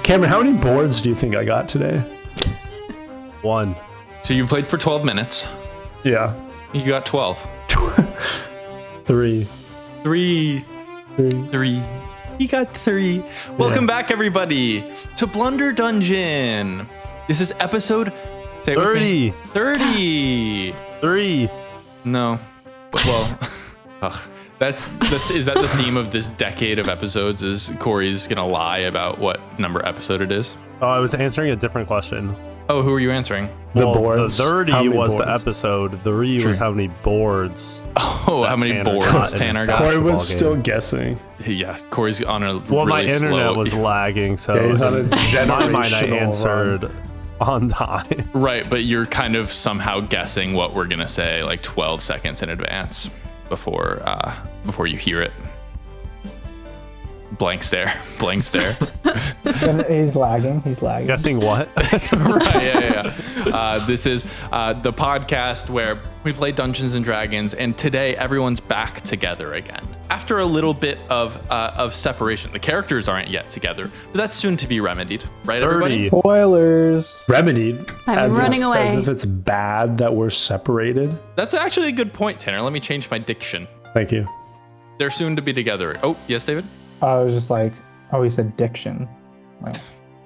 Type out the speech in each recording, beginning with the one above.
Cameron, how many boards do you think I got today? 1. So you played for 12 minutes. Yeah. You got 12. 3. 3. 3. He got 3. Welcome back, everybody, to Blunder Dungeon. This is episode 30. 30. 3. No. Well, is that the theme of this decade of episodes? Is Corey's gonna lie about what number episode it is? Oh, I was answering a different question. Oh, who are you answering? The Well, boards. The 30 How many was boards? the episode. 3 True. was how many boards. Oh, how many Tanner boards got in Tanner his got? Corey basketball was game. still guessing. Yeah, Corey's on a Well, my really internet slow. was lagging, so Yeah, he's on a in my mind I generational answered run. on time. Right, but you're kind of somehow guessing what we're gonna say like 12 seconds in advance before you hear it. Blank stare. And he's lagging. Guessing what? Right, yeah. This is the podcast where we play Dungeons and Dragons, and today everyone's back together again after a little bit of separation. The characters aren't yet together, but that's soon to be remedied, right? 30. Everybody. Spoilers. Remedied. I'm running away. As if it's bad that we're separated. That's actually a good point, Tanner. Let me change my diction. Thank you. They're soon to be together. Oh, yes, David. I was just like, oh, he said diction. Like,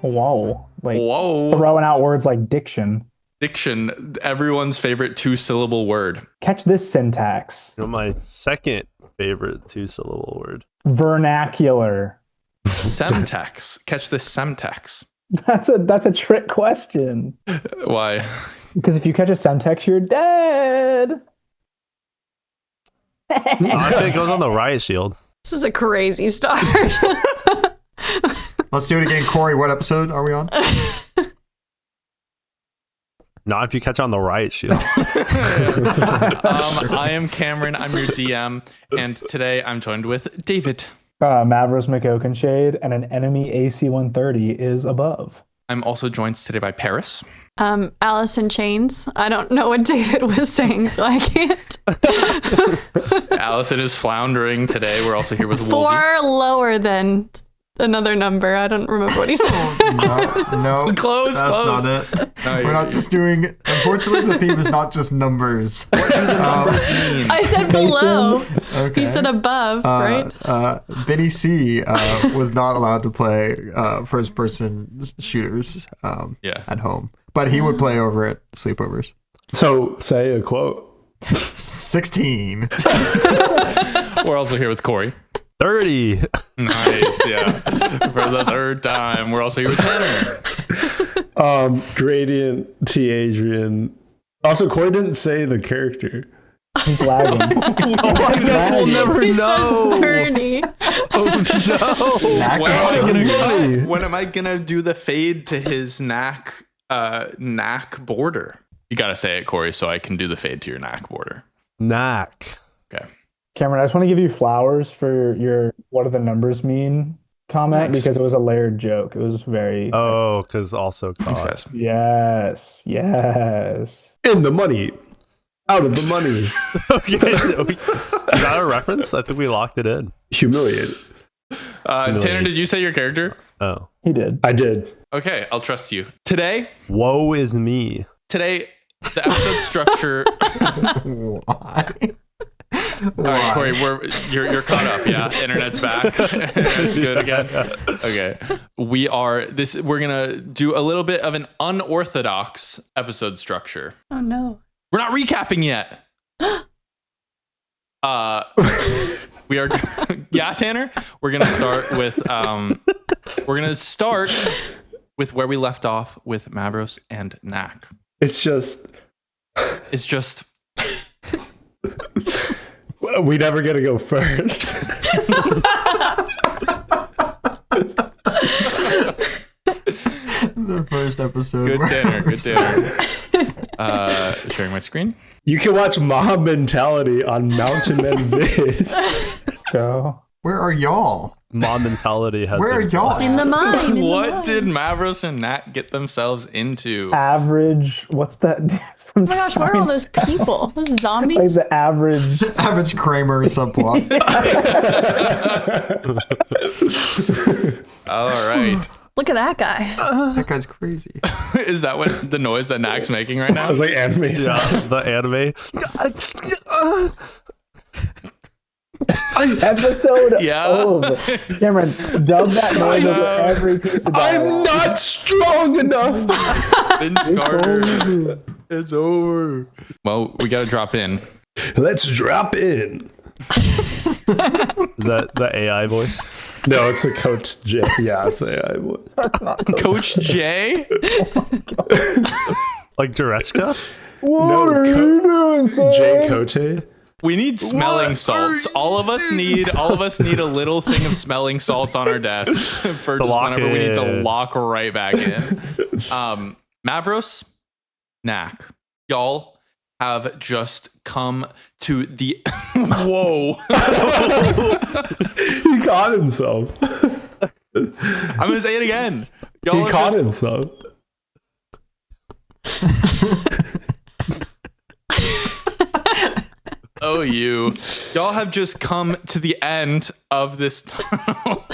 whoa. Like, Whoa. throwing out words like diction. Diction, everyone's favorite 2-syllable word. Catch this syntax. You know, my second favorite 2-syllable word. Vernacular. Semtex. Catch this semtex. That's a trick question. Why? Because if you catch a syntax, you're dead. I think it goes on the riot shield. This is a crazy start. Let's do it again. Corey, what episode are we on? Not if you catch on the riot shield. I am Cameron. I'm your DM, and today I'm joined with David. Mavros McOakenshade and an enemy AC-130 is above. I'm also joined today by Paris. Alice in Chains. I don't know what David was saying, so I can't. Allison is floundering today. We're also here with Woolsey. 4 lower than another number. I don't remember what he said. No, Close. that's not it. No, We're not just doing. Unfortunately, the theme is not just numbers. What do the numbers mean? I said below. Okay. He said above, right? Benny C was not allowed to play first-person shooters Yeah. at home, but he would play over at sleepovers. So say a quote. 16. We're also here with Corey. 30. Nice, yeah. For the third time. We're also here with Tanner. Gradient T. Adrian. Also, Corey didn't say the character. He's lagging. I guess we'll never He know. says 30. Oh no. When am I gonna do the fade to his Knack border? You gotta say it, Corey, so I can do the fade to your Knack border. Knack. Okay. Cameron, I just want to give you flowers for your what do the numbers mean comment Thanks. because it was a layered joke. It was very Oh, because also Thanks, caught. guys. yes. In the money. Out of the money. Okay. Is that a reference? I think we locked it in. Humiliated. Tanner, did you say your character? Oh. He did. I did. Okay, I'll trust you. Today, Woe is me. the episode structure. Why? All right, Corey, you're caught up. Yeah, internet's back. It's good again. Okay, we're gonna do a little bit of an unorthodox episode structure. Oh no. We're not recapping yet. We are. Yeah, Tanner. We're gonna start with where we left off with Mavros and Knack. It's just we never get to go first. The first episode. Good Tanner. Sharing my screen. You can watch Mob Mentality on Mountain Men Viz. Go. Where are y'all? mob mentality has Where are been- y'all? In the mine. in the What mine. did Mavros and Knack get themselves into? Average. What's that? From Oh my gosh, what are all those people? Those Like zombies? the average. Average Kramer subplot. All right. Look at that guy. That guy's crazy. Is that what the noise that Knack's making right now? It's like anime Yeah, sounds. the anime. Episode Yeah. over. Cameron, dub that noise over every piece of dialogue. I'm not strong enough. Vince Carter. It's over. Well, we got to drop in. Let's drop in. Is that the AI voice? No, it's the Coach J. Yeah, it's the AI one. Coach J? Like Juretzka? What No, are you doing, son? J. Cote. We need smelling salts. All of us need a little thing of smelling salts on our desks for just lock whenever we need to in. lock right back in. Mavros, Knack, y'all have just come to the whoa. He caught himself. I'm gonna say it again. Y'all He have caught just- himself. Oh, y'all have just come to the end of this tunnel.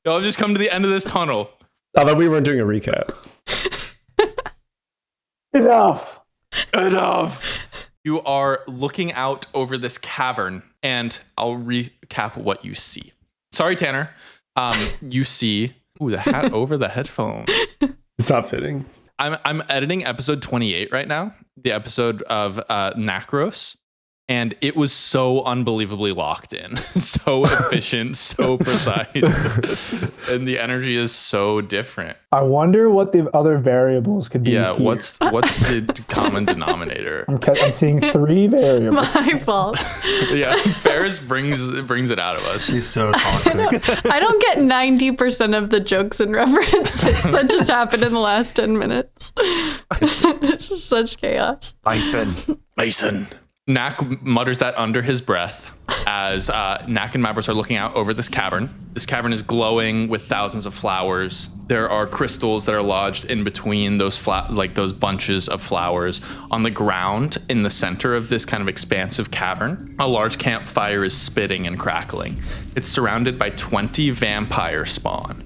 Y'all have just come to the end of this tunnel. I thought we weren't doing a recap. Enough. Enough. You are looking out over this cavern, and I'll recap what you see. Sorry, Tanner. You see the hat over the headphones. It's not fitting. I'm editing episode 28 right now, the episode of Knackros, and it was so unbelievably locked in, so efficient, so precise, and the energy is so different. I wonder what the other variables could be. Yeah, here. what's the common denominator? I'm seeing 3 variables. My fault. Yeah, Ferris brings it out of us. She's so toxic. I don't get 90% of the jokes and references that just happened in the last 10 minutes. It's just such chaos. Mason. Knack mutters that under his breath as Knack and Mavros are looking out over this cavern. This cavern is glowing with thousands of flowers. There are crystals that are lodged in between those those bunches of flowers. On the ground in the center of this kind of expansive cavern, a large campfire is spitting and crackling. It's surrounded by 20 vampire spawn,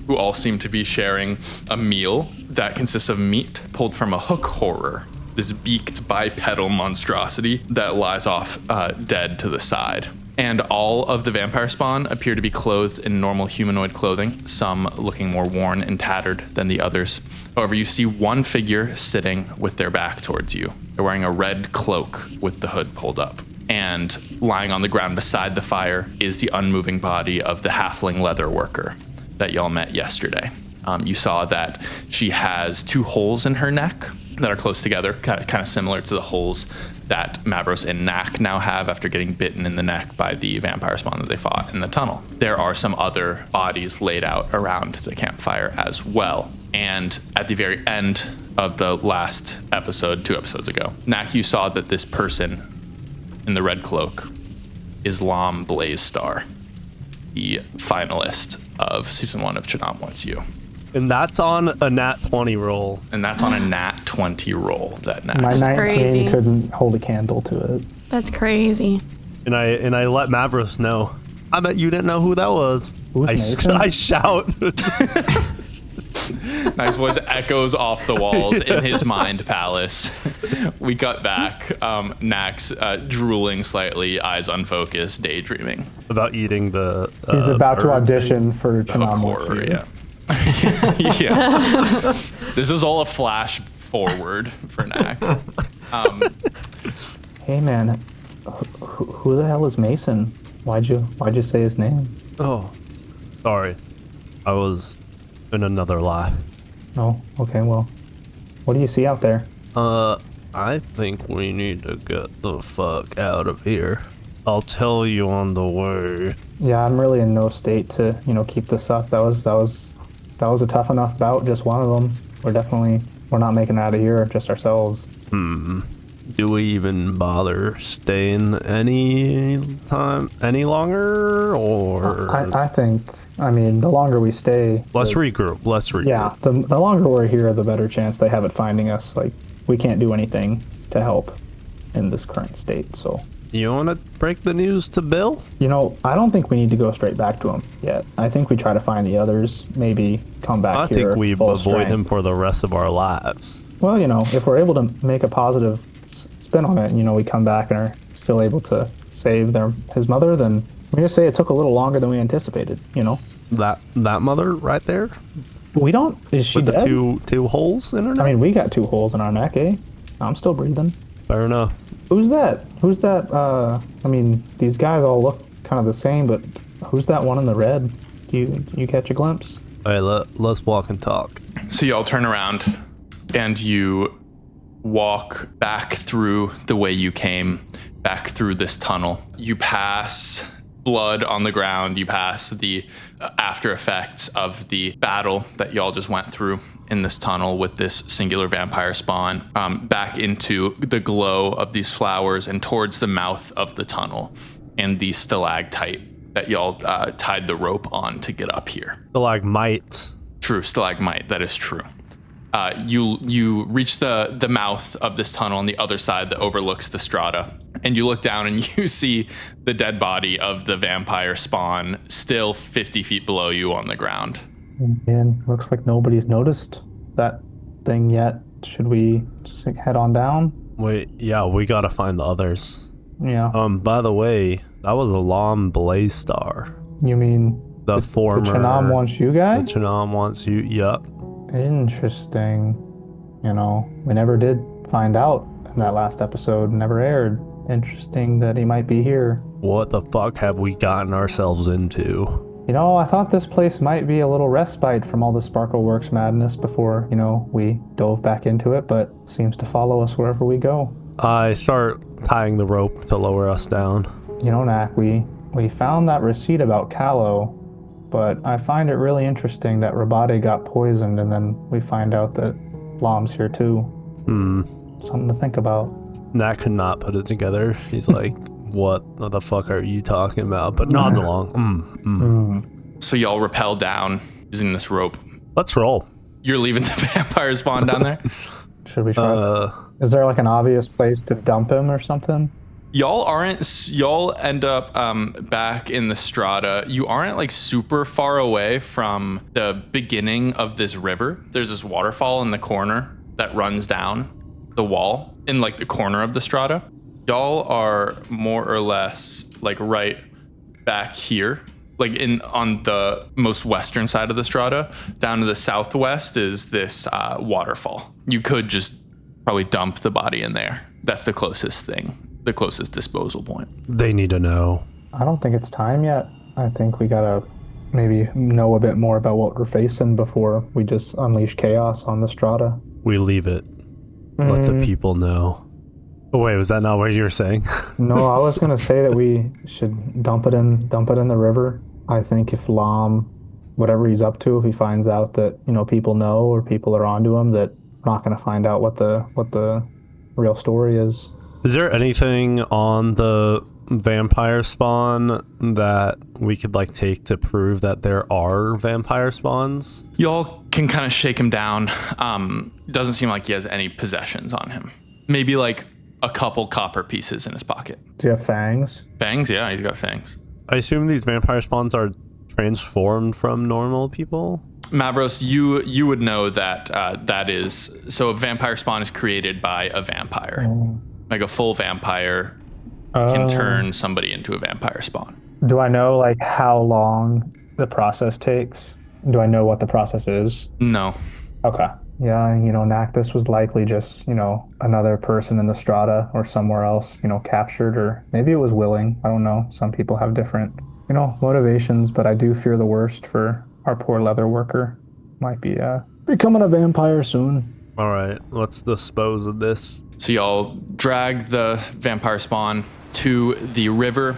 who all seem to be sharing a meal that consists of meat pulled from a hook horror, this beaked bipedal monstrosity that lies off dead to the side. And all of the vampire spawn appear to be clothed in normal humanoid clothing, some looking more worn and tattered than the others. However, you see one figure sitting with their back towards you. They're wearing a red cloak with the hood pulled up. And lying on the ground beside the fire is the unmoving body of the halfling leather worker that y'all met yesterday. You saw that she has 2 holes in her neck that are close together, kind of similar to the holes that Mavros and Knack now have after getting bitten in the neck by the vampire spawn that they fought in the tunnel. There are some other bodies laid out around the campfire as well. And at the very end of the last episode, 2 episodes ago, Knack, you saw that this person in the red cloak is Lam Blazestar, the finalist of season 1 of Chidam Wants You. And that's on a nat 20 roll. And that's on a nat 20 roll that My Knack. 19 crazy. couldn't hold a candle to it. That's crazy. And I let Mavros know. I bet you didn't know who that was. Who's Mason? I shout. Nice voice echoes off the walls in his mind palace. We cut back. Knack's drooling slightly, eyes unfocused, daydreaming. About eating the. He's about to bird. audition for The hook Chidam horror, yeah. Yeah. This was all a flash forward for Knack. Hey man, who the hell is Mason? Why'd you say his name? Oh, sorry. I was in another life. Oh, okay, well, what do you see out there? I think we need to get the fuck out of here. I'll tell you on the way. Yeah, I'm really in no state to, keep this up. That was a tough enough bout, just one of them. We're not making it out of here just ourselves. do we even bother staying any longer, or I think, the longer we stay, let's regroup. Yeah, the longer we're here, the better chance they have at finding us. Like, we can't do anything to help in this current state, so. You want to break the news to Bill? I don't think we need to go straight back to him yet. I think we try to find the others, maybe come back here. I think we full avoid strength. him for the rest of our lives. Well, if we're able to make a positive spin on it, we come back and are still able to save his mother, then we're gonna say it took a little longer than we anticipated. That mother right there We don't. Is she with dead? the two holes in her neck? We got 2 holes in our neck, eh? I'm still breathing. Fair enough. Who's that? These guys all look kind of the same, but who's that one in the red? You catch a glimpse? All right, let's walk and talk. So y'all turn around and you walk back through the way you came, back through this tunnel. You pass blood on the ground. You pass the after effects of the battle that y'all just went through in this tunnel with this singular vampire spawn, back into the glow of these flowers and towards the mouth of the tunnel and the stalactite that y'all tied the rope on to get up here. Stalagmites. True, stalagmite, that is true. You reach the mouth of this tunnel on the other side that overlooks the strata, and you look down and you see the dead body of the vampire spawn still 50 feet below you on the ground. And looks like nobody's noticed that thing yet. Should we just head on down? Wait, yeah, we gotta find the others. Yeah. By the way, that was a Lom Blaze-Star. You mean The former... the Chanam wants you guys? The Chanam wants you, yup. Interesting. We never did find out in that last episode. Never aired. Interesting that he might be here. What the fuck have we gotten ourselves into? I thought this place might be a little respite from all the Sparkleworks madness before, we dove back into it, but seems to follow us wherever we go. I start tying the rope to lower us down. Knack, we found that receipt about Callow, but I find it really interesting that Rabade got poisoned and then we find out that Lom's here too. Something to think about. Knack could not put it together. He's like, what the fuck are you talking about? But nods along. So y'all rappel down using this rope. Let's roll. You're leaving the vampire spawn down there? Should we try? Is there like an obvious place to dump him or something? Y'all end up back in the strata. You aren't like super far away from the beginning of this river. There's this waterfall in the corner that runs down the wall in like the corner of the strata. Y'all are more or less like right back here, like on the most western side of the strata. Down to the southwest is this waterfall. You could just probably dump the body in there. That's the closest thing. The closest disposal point. They need to know. I don't think it's time yet. I think we gotta maybe know a bit more about what we're facing before we just unleash chaos on the strata. We leave it. Let the people know. Oh, wait, was that not what you were saying? No, I was gonna say that we should dump it in the river. I think if Lom, whatever he's up to, if he finds out that people know or people are onto him, that we're not gonna find out what the real story is. Is there anything on the vampire spawn that we could take to prove that there are vampire spawns? Y'all can kind of shake him down. Doesn't seem like he has any possessions on him. Maybe like a couple copper pieces in his pocket. Do you have fangs? Fangs? Yeah, he's got fangs. I assume these vampire spawns are transformed from normal people? Mavros, you would know that that is... So a vampire spawn is created by a vampire. Like a full vampire can turn somebody into a vampire spawn. Do I know how long the process takes? Do I know what the process is? No. Okay. Yeah, Knack, this was likely just, another person in the strata or somewhere else, captured, or maybe it was willing. I don't know. Some people have different, motivations, but I do fear the worst for our poor leather worker. Might be becoming a vampire soon. All right, let's dispose of this. So y'all drag the vampire spawn to the river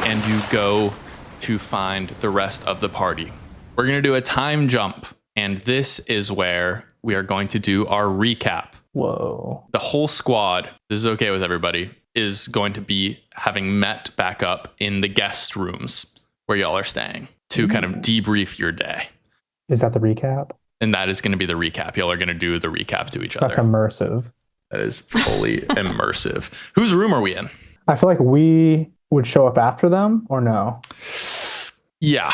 and you go to find the rest of the party. We're going to do a time jump, and this is where we are going to do our recap Whoa. The whole squad, this is okay with everybody, is going to be having met back up in the guest rooms where y'all are staying to kind of debrief your day. Is that the recap? And that is going to be the recap. Y'all are going to do the recap to each other. That's immersive. That is fully immersive. Whose room are we in? I feel like we would show up after them, or no? Yeah.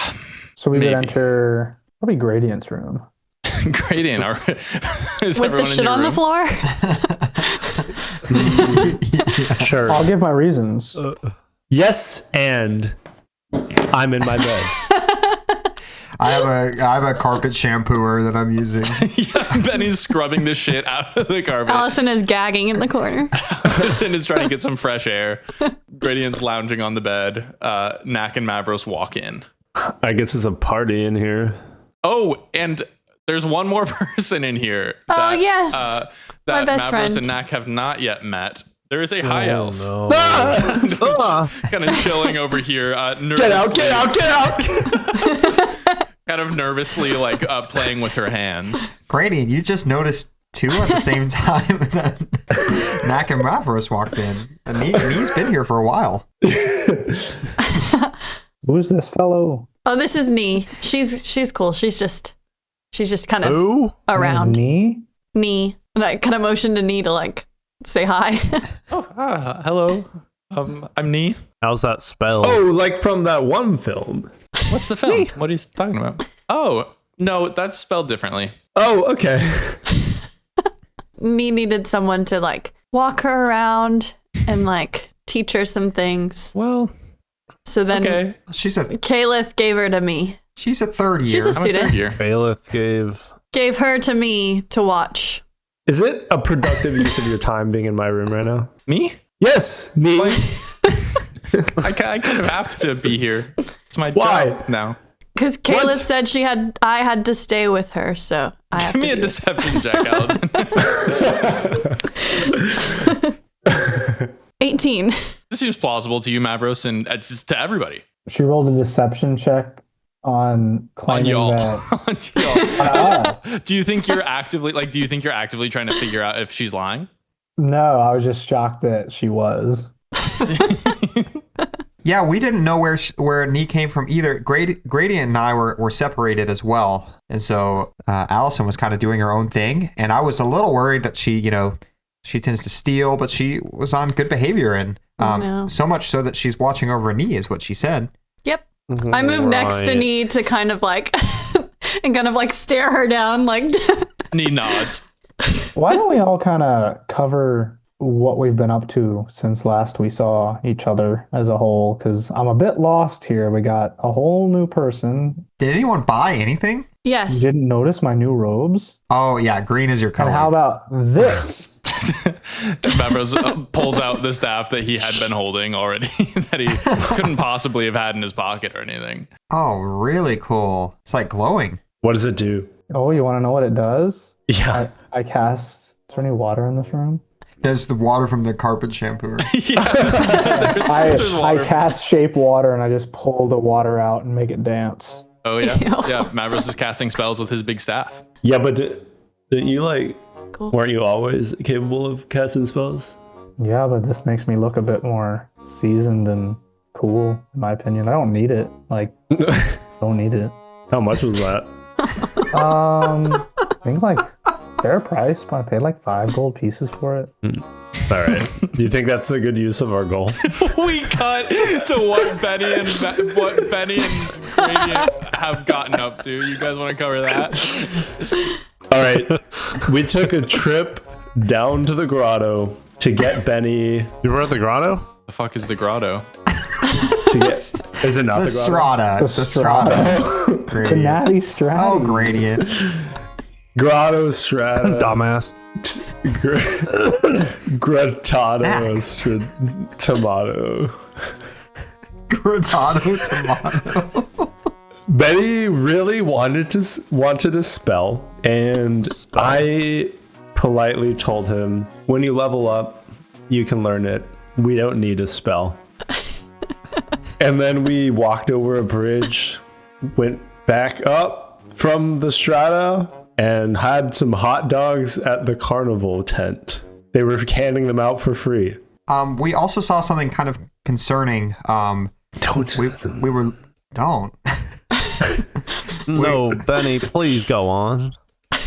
So we Maybe. would enter probably Gradient's room. Gradient. Is With the everyone in shit your on the room? floor. Sure. I'll give my reasons. Yes, and I'm in my bed. I have a carpet shampooer that I'm using. Yeah, Benny's scrubbing the shit out of the carpet. Allison is gagging in the corner. And is trying to get some fresh air. Gradient's lounging on the bed. Knack and Mavros walk in. I guess it's a party in here. Oh, and there's one more person in here. Oh, yes. That My best Mavros friend. and Knack have not yet met. There is a high elf. No. Kind of chilling over here. Nervously, Get out! Kind of nervously, like playing with her hands. Gradient, you just noticed two at the same time that Knack and Mavros walked in. And he's been here for a while. Who's this fellow? Oh, this is Nee. She's cool. She's just kind of Who? around. Me? Nee. And I kind of motioned to Nee to like say hi. Hello. I'm Nee. How's that spelled? Oh, like from that one film. What's the film? What are you talking about? Oh, no, that's spelled differently. Oh, okay. Nee needed someone to like walk her around and like teach her some things. Well, So then okay. She's a Caliph gave her to me. third year. She's a I'm a third student. year. Bailiff Gave her to me to watch. Is it a productive use of your time being in my room right now? Me? Yes, me. Like, I kind of have to be here. It's my Why? job now. Because Caliph What? said I had to stay with her, so I have Give me to a be with deception check, Allison. 18. This seems plausible to you, Mavros, and it's to everybody. She rolled a deception check on On claiming y'all. that On y'all. us. Do you think you're actively trying to figure out if she's lying? No, I was just shocked that she was. Yeah, we didn't know where Nee came from either. Gradient and I were separated as well. And so Allison was kind of doing her own thing. And I was a little worried that she tends to steal, but she was on good behavior. And No. so much so that she's watching over Nee is what she said. Yep. I moved next to Right. Nee to kind of like and kind of like stare her down like Nee nods. Why don't we all kind of cover what we've been up to since last we saw each other as a whole? Because I'm a bit lost here. We got a whole new person. Did anyone buy anything? You Yes. didn't notice my new robes? Oh, yeah, green is your color. And how about this? Mavros pulls out the staff that he had been holding already that he couldn't possibly have had in his pocket or anything. Oh, really cool. It's like glowing. What does it do? Oh, you want to know what it does? Yeah. I cast. Is there any water in this room? There's the water from the carpet shampooer. I cast shape water and I just pull the water out and make it dance. Oh yeah, Ew. yeah. Mavros is casting spells with his big staff. Yeah, but didn't you like? Cool. Weren't you always capable of casting spells? Yeah, but this makes me look a bit more seasoned and cool, in my opinion. I don't need it. Like, don't need it. How much was that? I think like fair price, but I paid like 5 gold pieces for it. All right. Do you think that's a good use of our gold? We cut to what Benny and Gradient have gotten up to. You guys want to cover that? All right. We took a trip down to the grotto to get Benny You were at the grotto? The fuck is the grotto? to get. Is it not The the grotto? strata. The The strata. The Gradient. natty strata. Oh, gradient. Grotto strata. Dumbass. Gratado tomato. Gratado tomato. Benny really wanted a spell, and I politely told him, when you level up, you can learn it. We don't need a spell. And then we walked over a bridge, went back up from the strata, and had some hot dogs at the carnival tent. They were handing them out for free. We also saw something kind of concerning. Don't. We were don't. No, Benny, please go on.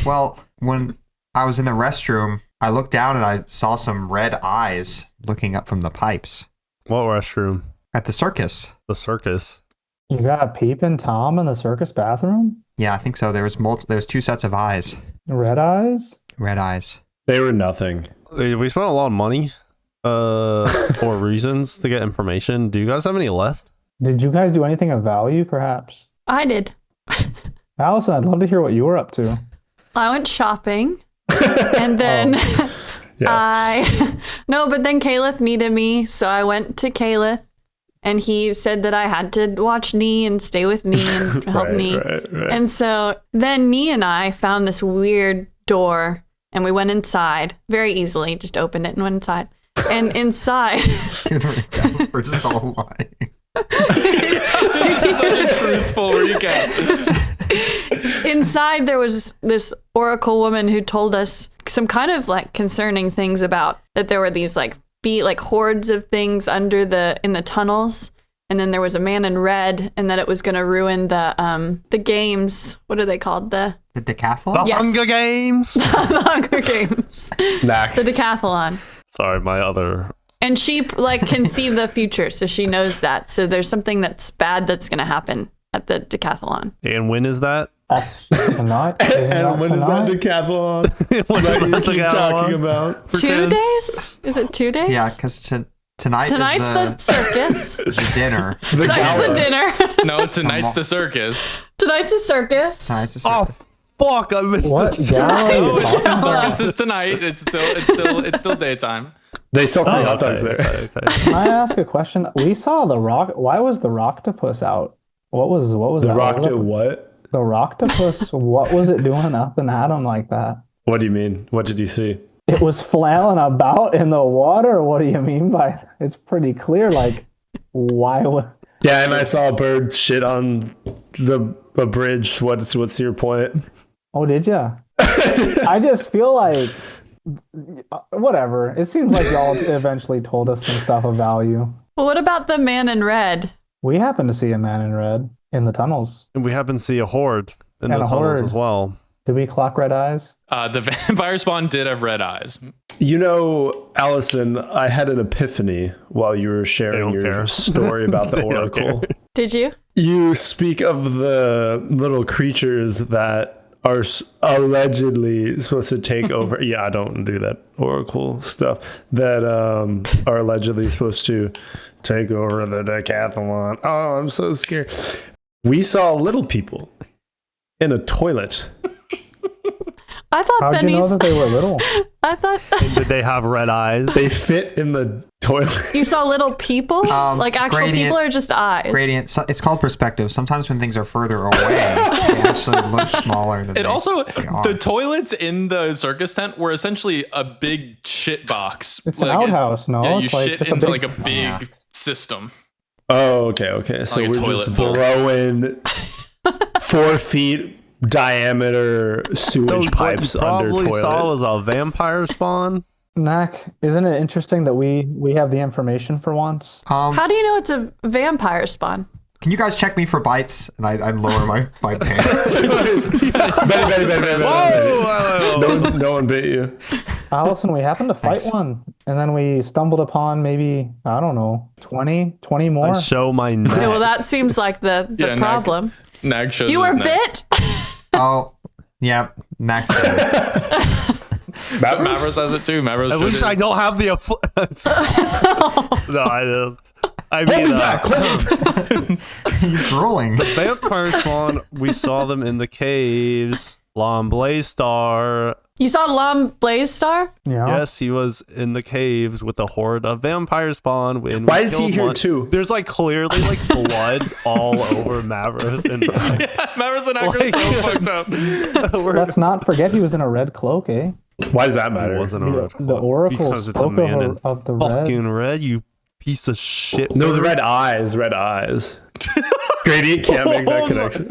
Well, when I was in the restroom, I looked down and I saw some red eyes looking up from the pipes What restroom? at the circus. The circus. You got a peeping Tom in the circus bathroom? Yeah, I think so. There was two sets of eyes. Red eyes? Red eyes. They were nothing. We spent a lot of money for reasons to get information. Do you guys have any left? Did you guys do anything of value, perhaps? I did. Allison, I'd love to hear what you were up to. I went shopping, and then but then Caleth needed me, so I went to Caleth, and he said that I had to watch Nee and stay with Nee and help Nee. Right. And so then Nee and I found this weird door, and we went inside very easily, just opened it and went inside. And inside... We're just all lying. This is such a truthful recap. Inside there was this oracle woman who told us some kind of like concerning things about that there were these like hordes of things in the tunnels, and then there was a man in red, and that it was going to ruin the games. What are they called? The decathlon? The Yes. Hunger Games. The Hunger Games. Knack. The decathlon. Sorry, my other. And she like can see the future, so she knows that. So there's something that's bad that's going to happen at the decathlon. And when is that? Tonight? And when is that decathlon that you keep talking about? 2 days? Is it 2 days? Yeah, because tonight's the circus. is the dinner. Tonight's the dinner. No, tonight's the circus. Tonight's the circus. Tonight's the Oh, circus. fuck! I missed What this. gala are you talking The about? circus is tonight. It's still daytime. They sell free hot dogs there. Okay. Can I ask a question? We saw the rock. Why was the Rocktopus out? What was The that? Rock did what? The Rocktopus. What was it doing up and at him like that? What do you mean? What did you see? It was flailing about in the water. What do you mean by that? It's pretty clear. Like, why would? Yeah, and I saw a bird shit on a bridge. What's your point? Oh, did ya? I just feel like whatever. It seems like y'all eventually told us some stuff of value. Well, what about the man in red? We happened to see a man in red in the tunnels. And we happen to see a horde in And the a tunnels horde. as well. Did we clock red eyes? The vampire spawn did have red eyes. You know, Allison, I had an epiphany while you were sharing don't your care. story about the They don't oracle. care. Did you? You speak of the little creatures that are allegedly supposed to take over. Yeah, I don't do that oracle stuff. That are allegedly supposed to take over the decathlon. Oh, I'm so scared. We saw little people in a toilet. I thought How'd you know that they were little? I thought Did they have red eyes? They fit in the toilet. you saw little people, like actual Gradient- people, or just eyes. Gradient. So it's called perspective. Sometimes when things are further away, they actually look smaller than It also, they are. the toilets in the circus tent were essentially a big shit box. It's an outhouse, no? Yeah, you It's like shit just a into big- like a big Yeah. system. Oh, okay. So Like a we're toilet just bowl. throwing 4 feet diameter sewage What pipes you under probably toilet. saw was a vampire spawn. Knack, isn't it interesting that we have the information for once? How do you know it's a vampire spawn? Can you guys check me for bites? And I lower my pants. Betty. No one bit you. Allison, we happened to fight Thanks. one, and then we stumbled upon maybe, I don't know, 20 more. I show my neck. Okay, well, that seems like the Yeah, Nag- problem. Nag shows You his were neck. bit? Oh, yeah. Next. Mavros has it too. Mavros At showed least I his. don't have the. No, I don't. I mean, He's drooling. vampire spawn. We saw them in the caves. Lon Blaze-Star. You saw Lam Blaze Star? Yeah. Yes, he was in the caves with a horde of vampire spawn. And Why we is he killed here one. too? There's like clearly like blood all over Mavros and Mavros and Nag are so fucked up. Let's not forget he was in a red cloak, eh? Why does that matter? wasn't a red The cloak. oracle Because it's a spoke man in of the red. fucking red, you piece of shit. No, the red eyes. Gradient can't make that connection.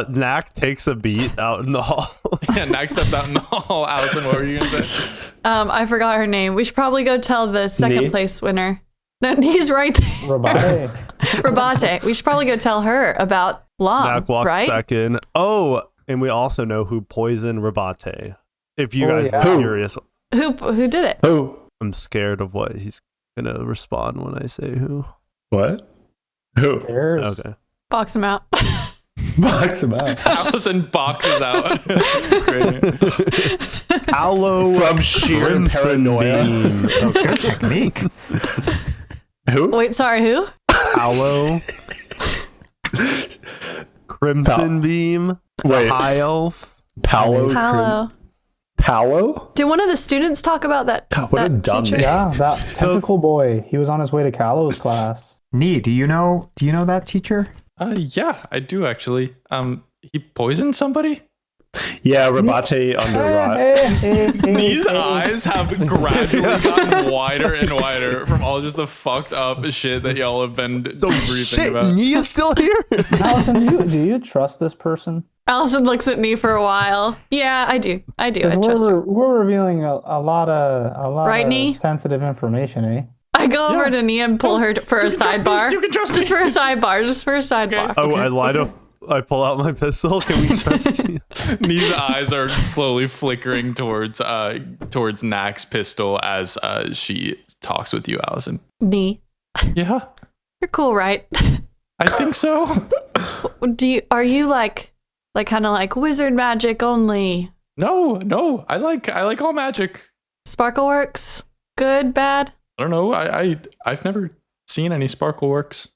Knack takes a beat out in the hall. Yeah, Knack steps out in the hall. Allison, what were you gonna say? I forgot her name. We should probably go tell the second Nee? place winner. No, he's right there. Rabate. Rabate. We should probably go tell her about Lom, Knack walks right? back in. Oh, and we also know who poisoned Rabate. If you Oh, guys yeah. are curious, Who did it? Oh, I'm scared of what he's gonna respond when I say who. what? Who? Cares? Okay. Box him out. Box him out. Allison boxes out. Great. Aloe From sheer Crimson paranoia. Beam. Good technique. Who? Wait, sorry, who? Aloe Crimson Beam. Wait. High Elf. Paolo. Hello. Paolo? Did one of the students talk about that? God, what a that dumb teacher? name. Yeah, that tentacle boy. He was on his way to Callow's class. Nee, do you know that teacher? Yeah, I do actually. He poisoned somebody? Yeah, Rabate under rot. These eyes have gradually gotten wider and wider from all just the fucked up shit that y'all have been debriefing Shit, about. Nia's still here. Allison, do you trust this person? Allison looks at me for a while. Yeah, I do. I 'Cause trust her. we're revealing a lot Right, of Nee? sensitive information, eh? I go over to Nia and pull her for a sidebar. You can trust me. Just for a sidebar. Just for a sidebar. Oh, I lied up. I pull out my pistol. Can we trust you? Nee's eyes are slowly flickering towards Knack's pistol as she talks with you, Allison. Nee, Yeah, you're cool, right? I think so. Are you like kind of like wizard magic only? No, I like all magic. Sparkle works? Good, bad? I don't know. I've never seen any sparkle works.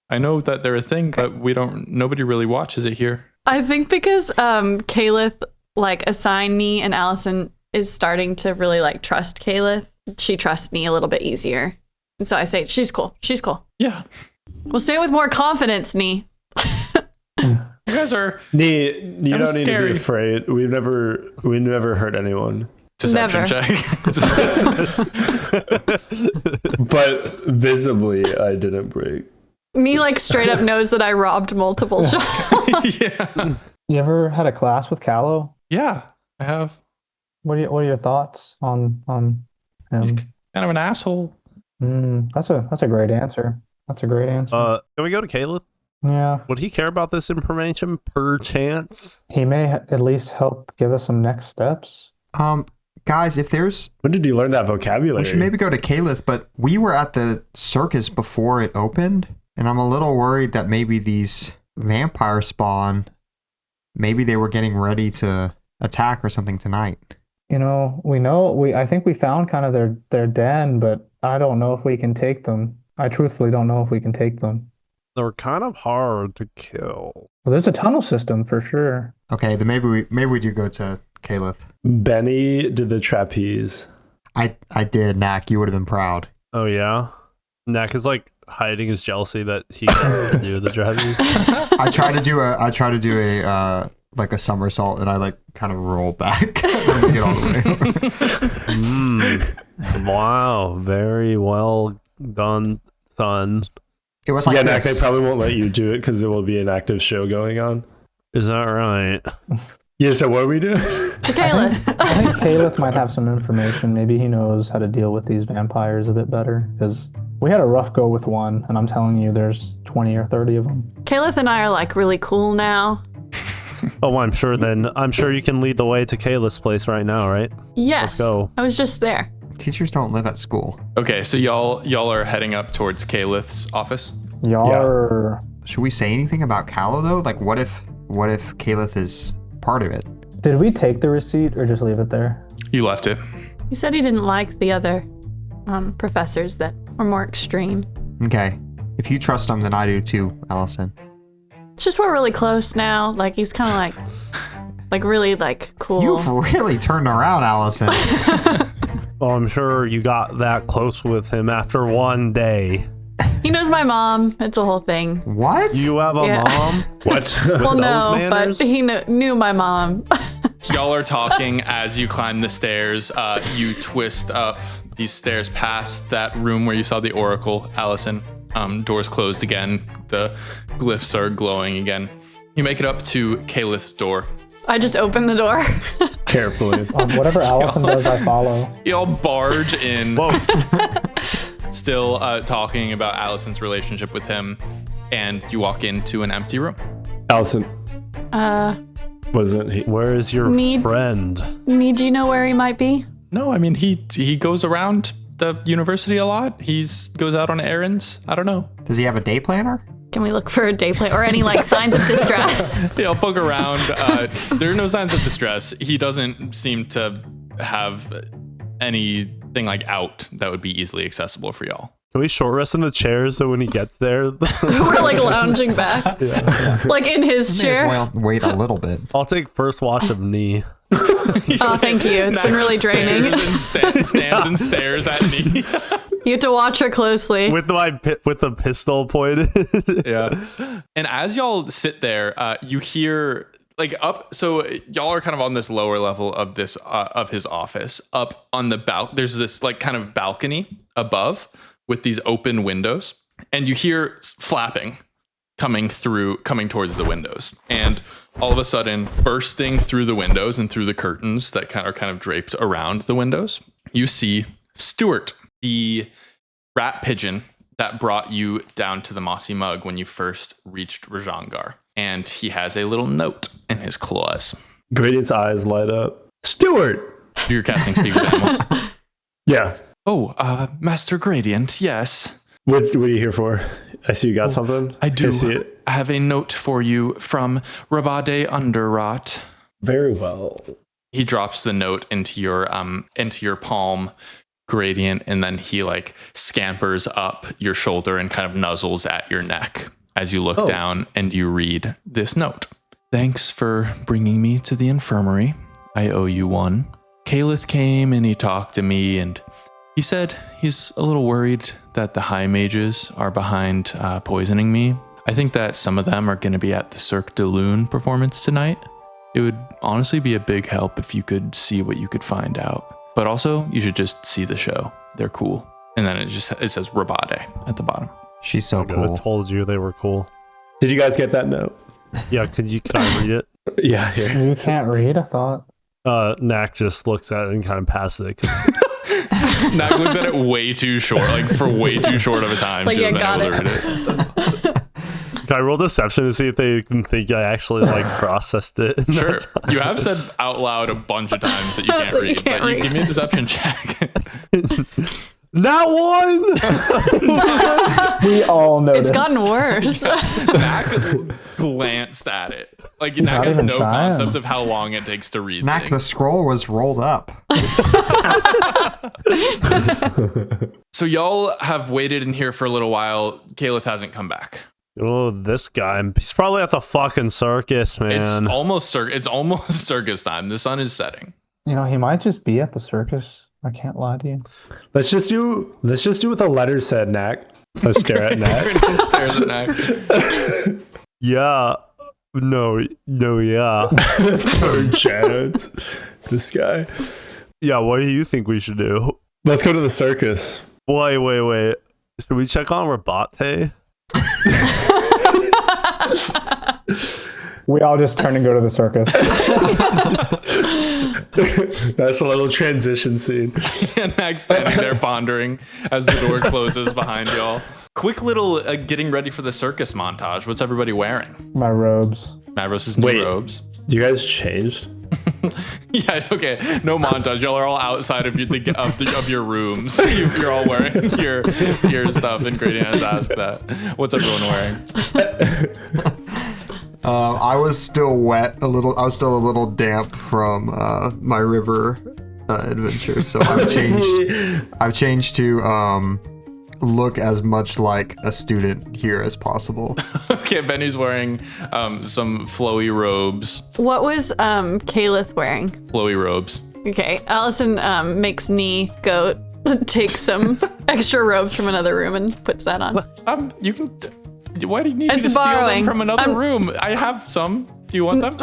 I know that they're a thing, but nobody really watches it here. I think because Kalith like assigned me and Allison is starting to really like trust Kalith. She trusts me a little bit easier. And so I say, she's cool. She's cool. Yeah. We'll say it with more confidence, Nee. You guys are Nee, you Kinda don't need to scary. be afraid. We never hurt anyone. deception Never. check. But visibly, I didn't break. Nee like straight up knows that I robbed multiple shops. Yeah. You ever had a class with Callow? Yeah, I have. What are your thoughts on He's him? kind of an asshole. That's a great answer. That's a great answer. Can we go to Caleb? Yeah, Would he care about this information per chance? he may at least help give us some next steps. Guys, if there's, When did you learn that vocabulary? we should maybe go to Caliph, but we were at the circus before it opened, and I'm a little worried that maybe these vampire spawn, maybe they were getting ready to attack or something tonight. You know, I think we found kind of their den, but I don't know if we can take them. I truthfully don't know if we can take them. They're kind of hard to kill. Well, there's a tunnel system for sure. Okay, then maybe we do go to Caliph. Benny did the trapeze. I did, Knack. You would have been proud. Oh yeah, Knack is like hiding his jealousy that he can do the trapeze. I try to do a like a somersault, and I like kind of roll back and get all the way over. Wow, very well done, son. It was like Yeah, Knack, this. they probably won't let you do it because there will be an active show going on. Is that right? Yeah, so what are we doing? To Kalith. I think Caliph might have some information. Maybe he knows how to deal with these vampires a bit better. Because we had a rough go with one, and I'm telling you, there's 20 or 30 of them. Kalith and I are like really cool now. Oh, I'm sure you can lead the way to Kayla's place right now, right? Yes. Let's go. I was just there. Teachers don't live at school. Okay, so y'all are heading up towards Calith's office. Y'all Yeah. are... Should we say anything about Callow though? Like, what if Caliph is part of it? Did we take the receipt or just leave it there? You left it. He said he didn't like the other professors that were more extreme. Okay. If you trust him, then I do too, Allison. It's just we're really close now. Like he's kind of like really like cool. You've really turned around, Allison. Oh, I'm sure you got that close with him after one day. He knows my mom. It's a whole thing. What? You have a Yeah. mom? What? Well, no, manners? but he knew my mom. Y'all are talking as you climb the stairs. You twist up these stairs past that room where you saw the oracle, Allison. Doors closed again. The glyphs are glowing again. You make it up to Kalith's door. I just open the door. Carefully. Whatever Allison does, I follow. You all barge in, Whoa. still talking about Allison's relationship with him, and you walk into an empty room. Allison. Wasn't he? Where is your friend? Do you know where he might be? No, I mean, he goes around the university a lot. Goes out on errands. I don't know. Does he have a day planner? Can we look for a day play or any like signs of distress? Yeah, I'll poke around. There are no signs of distress. He doesn't seem to have anything like out that would be easily accessible for y'all. Can we short rest in the chairs so when he gets there? We're like lounging back, like in his chair. Well, wait a little bit. I'll take first watch of knee. Oh, thank you. It's been really draining. Stands and stares at me. You have to watch her closely. With the pistol pointed. Yeah. And as y'all sit there, you hear like up. So y'all are kind of on this lower level of this of his office. Up on the there's this like kind of balcony above with these open windows, and you hear flapping coming towards the windows, and all of a sudden bursting through the windows and through the curtains that are kind of draped around the windows, you see Stuart, the rat pigeon that brought you down to the mossy mug when you first reached Rajangar. And he has a little note in his claws. Gradient's eyes light up. Stuart! You're casting Speak with Animals. Yeah. Oh, Master Gradient, yes. What are you here for? I see you got something. I do. I see it. I have a note for you from Rabade Underrot. Very well. He drops the note into your palm, Gradient, and then he like scampers up your shoulder and kind of nuzzles at your neck as you look down and you read this note. Thanks for bringing me to the infirmary. I owe you one. Kalith came and he talked to me, and he said he's a little worried that the high mages are behind poisoning me. I think that some of them are going to be at the Cirque de Lune performance tonight. It would honestly be a big help if you could see what you could find out. But also, you should just see the show. They're cool. And then it says Rabade at the bottom. She's so I cool. told you they were cool. Did you guys get that note? Yeah, could I read it? Yeah, here. You can't read, I thought. Knack just looks at it and kind of passes it. Knack looks at it way too short, like for way too short of a time Like, to yeah, have been got able to read it. Can I roll deception to see if they can think I actually like processed it? Sure. You have said out loud a bunch of times that you can't read, can't but read. you give me a deception check. Not one! We all know It's gotten worse. Knack glanced at it. Like Knack has even no trying. concept of how long it takes to read Knack, the things. scroll was rolled up. So y'all have waited in here for a little while. Kalith hasn't come back. Oh, this guy. He's probably at the fucking circus, man. It's almost circus time. The sun is setting. You know, he might just be at the circus. I can't lie to you. Let's just do what the letter said, Knack. Let's stare at Knack. Stares at Knack. Yeah. No, yeah. Third chance. This guy. Yeah, what do you think we should do? Let's go to the circus. Wait. Should we check on Rabate? We all just turn and go to the circus. That's a little transition scene. And Knack's standing there pondering as the door closes behind y'all. Quick little getting ready for the circus montage. What's everybody wearing? My robes. Mavros' new robes. You guys changed? Yeah, okay. No montage. Y'all are all outside of your rooms. You're all wearing your stuff, and Gradient has asked that. What's everyone wearing? I was still wet a little. I was still a little damp from my river adventure, so I've changed to look as much like a student here as possible. Okay, Benny's wearing some flowy robes. What was Kalith wearing? Flowy robes. Okay, Allison makes Nee go take some extra robes from another room and puts that on. You can. Why do you need me It's to steal them borrowing. from another room? I have some. Do you want them?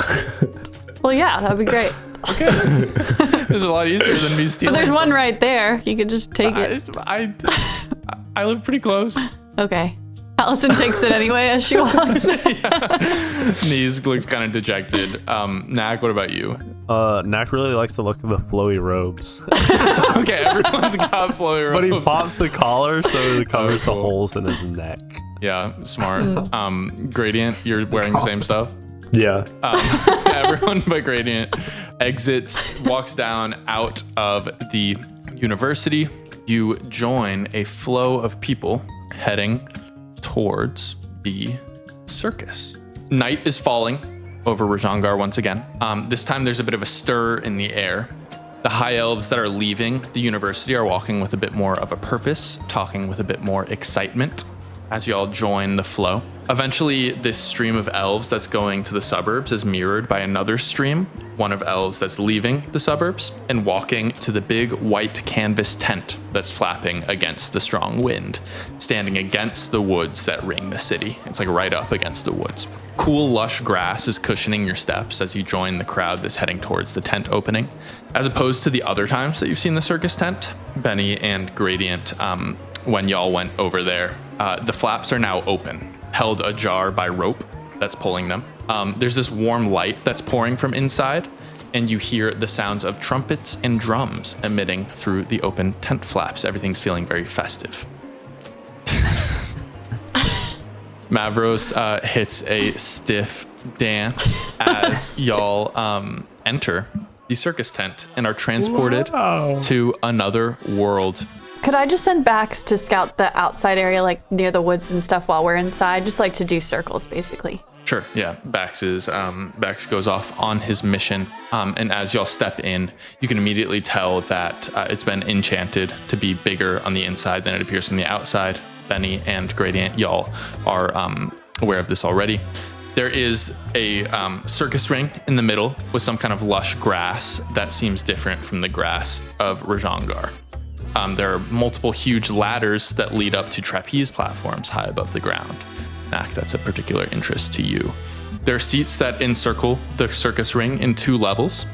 Well, yeah, that'd be great. Okay. This is a lot easier than me But stealing. there's one right there. You could just take it. I live pretty close. Okay. Allison takes it anyway as she walks. Knees looks kind of dejected. Knack, what about you? Knack really likes to look at the flowy robes. Okay, everyone's got flowy robes. But he pops the collar so it covers the cool. holes in his neck. Yeah, smart. Gradient, you're wearing the same stuff? Yeah. Everyone but Gradient exits, walks down out of the university. You join a flow of people heading towards the circus. Night is falling over Rajangar once again. This time there's a bit of a stir in the air. The high elves that are leaving the university are walking with a bit more of a purpose, talking with a bit more excitement as y'all join the flow. Eventually, this stream of elves that's going to the suburbs is mirrored by another stream, one of elves that's leaving the suburbs and walking to the big white canvas tent that's flapping against the strong wind, standing against the woods that ring the city. It's like right up against the woods. Cool, lush grass is cushioning your steps as you join the crowd that's heading towards the tent opening. As opposed to the other times that you've seen the circus tent, Benny and Gradient, when y'all went over there, the flaps are now open, held ajar by rope that's pulling them. There's this warm light that's pouring from inside, and you hear the sounds of trumpets and drums emitting through the open tent flaps. Everything's feeling very festive. Mavros hits a stiff dance as y'all enter the circus tent and are transported to another world. Could I just send Bax to scout the outside area, like near the woods and stuff while we're inside? Just like to do circles, basically. Sure, yeah. Bax goes off on his mission. And as y'all step in, you can immediately tell that it's been enchanted to be bigger on the inside than it appears from the outside. Benny and Gradient, y'all are aware of this already. There is a circus ring in the middle with some kind of lush grass that seems different from the grass of Rajangar. There are multiple huge ladders that lead up to trapeze platforms high above the ground. Knack, that's a particular interest to you. There are seats that encircle the circus ring in 2 levels,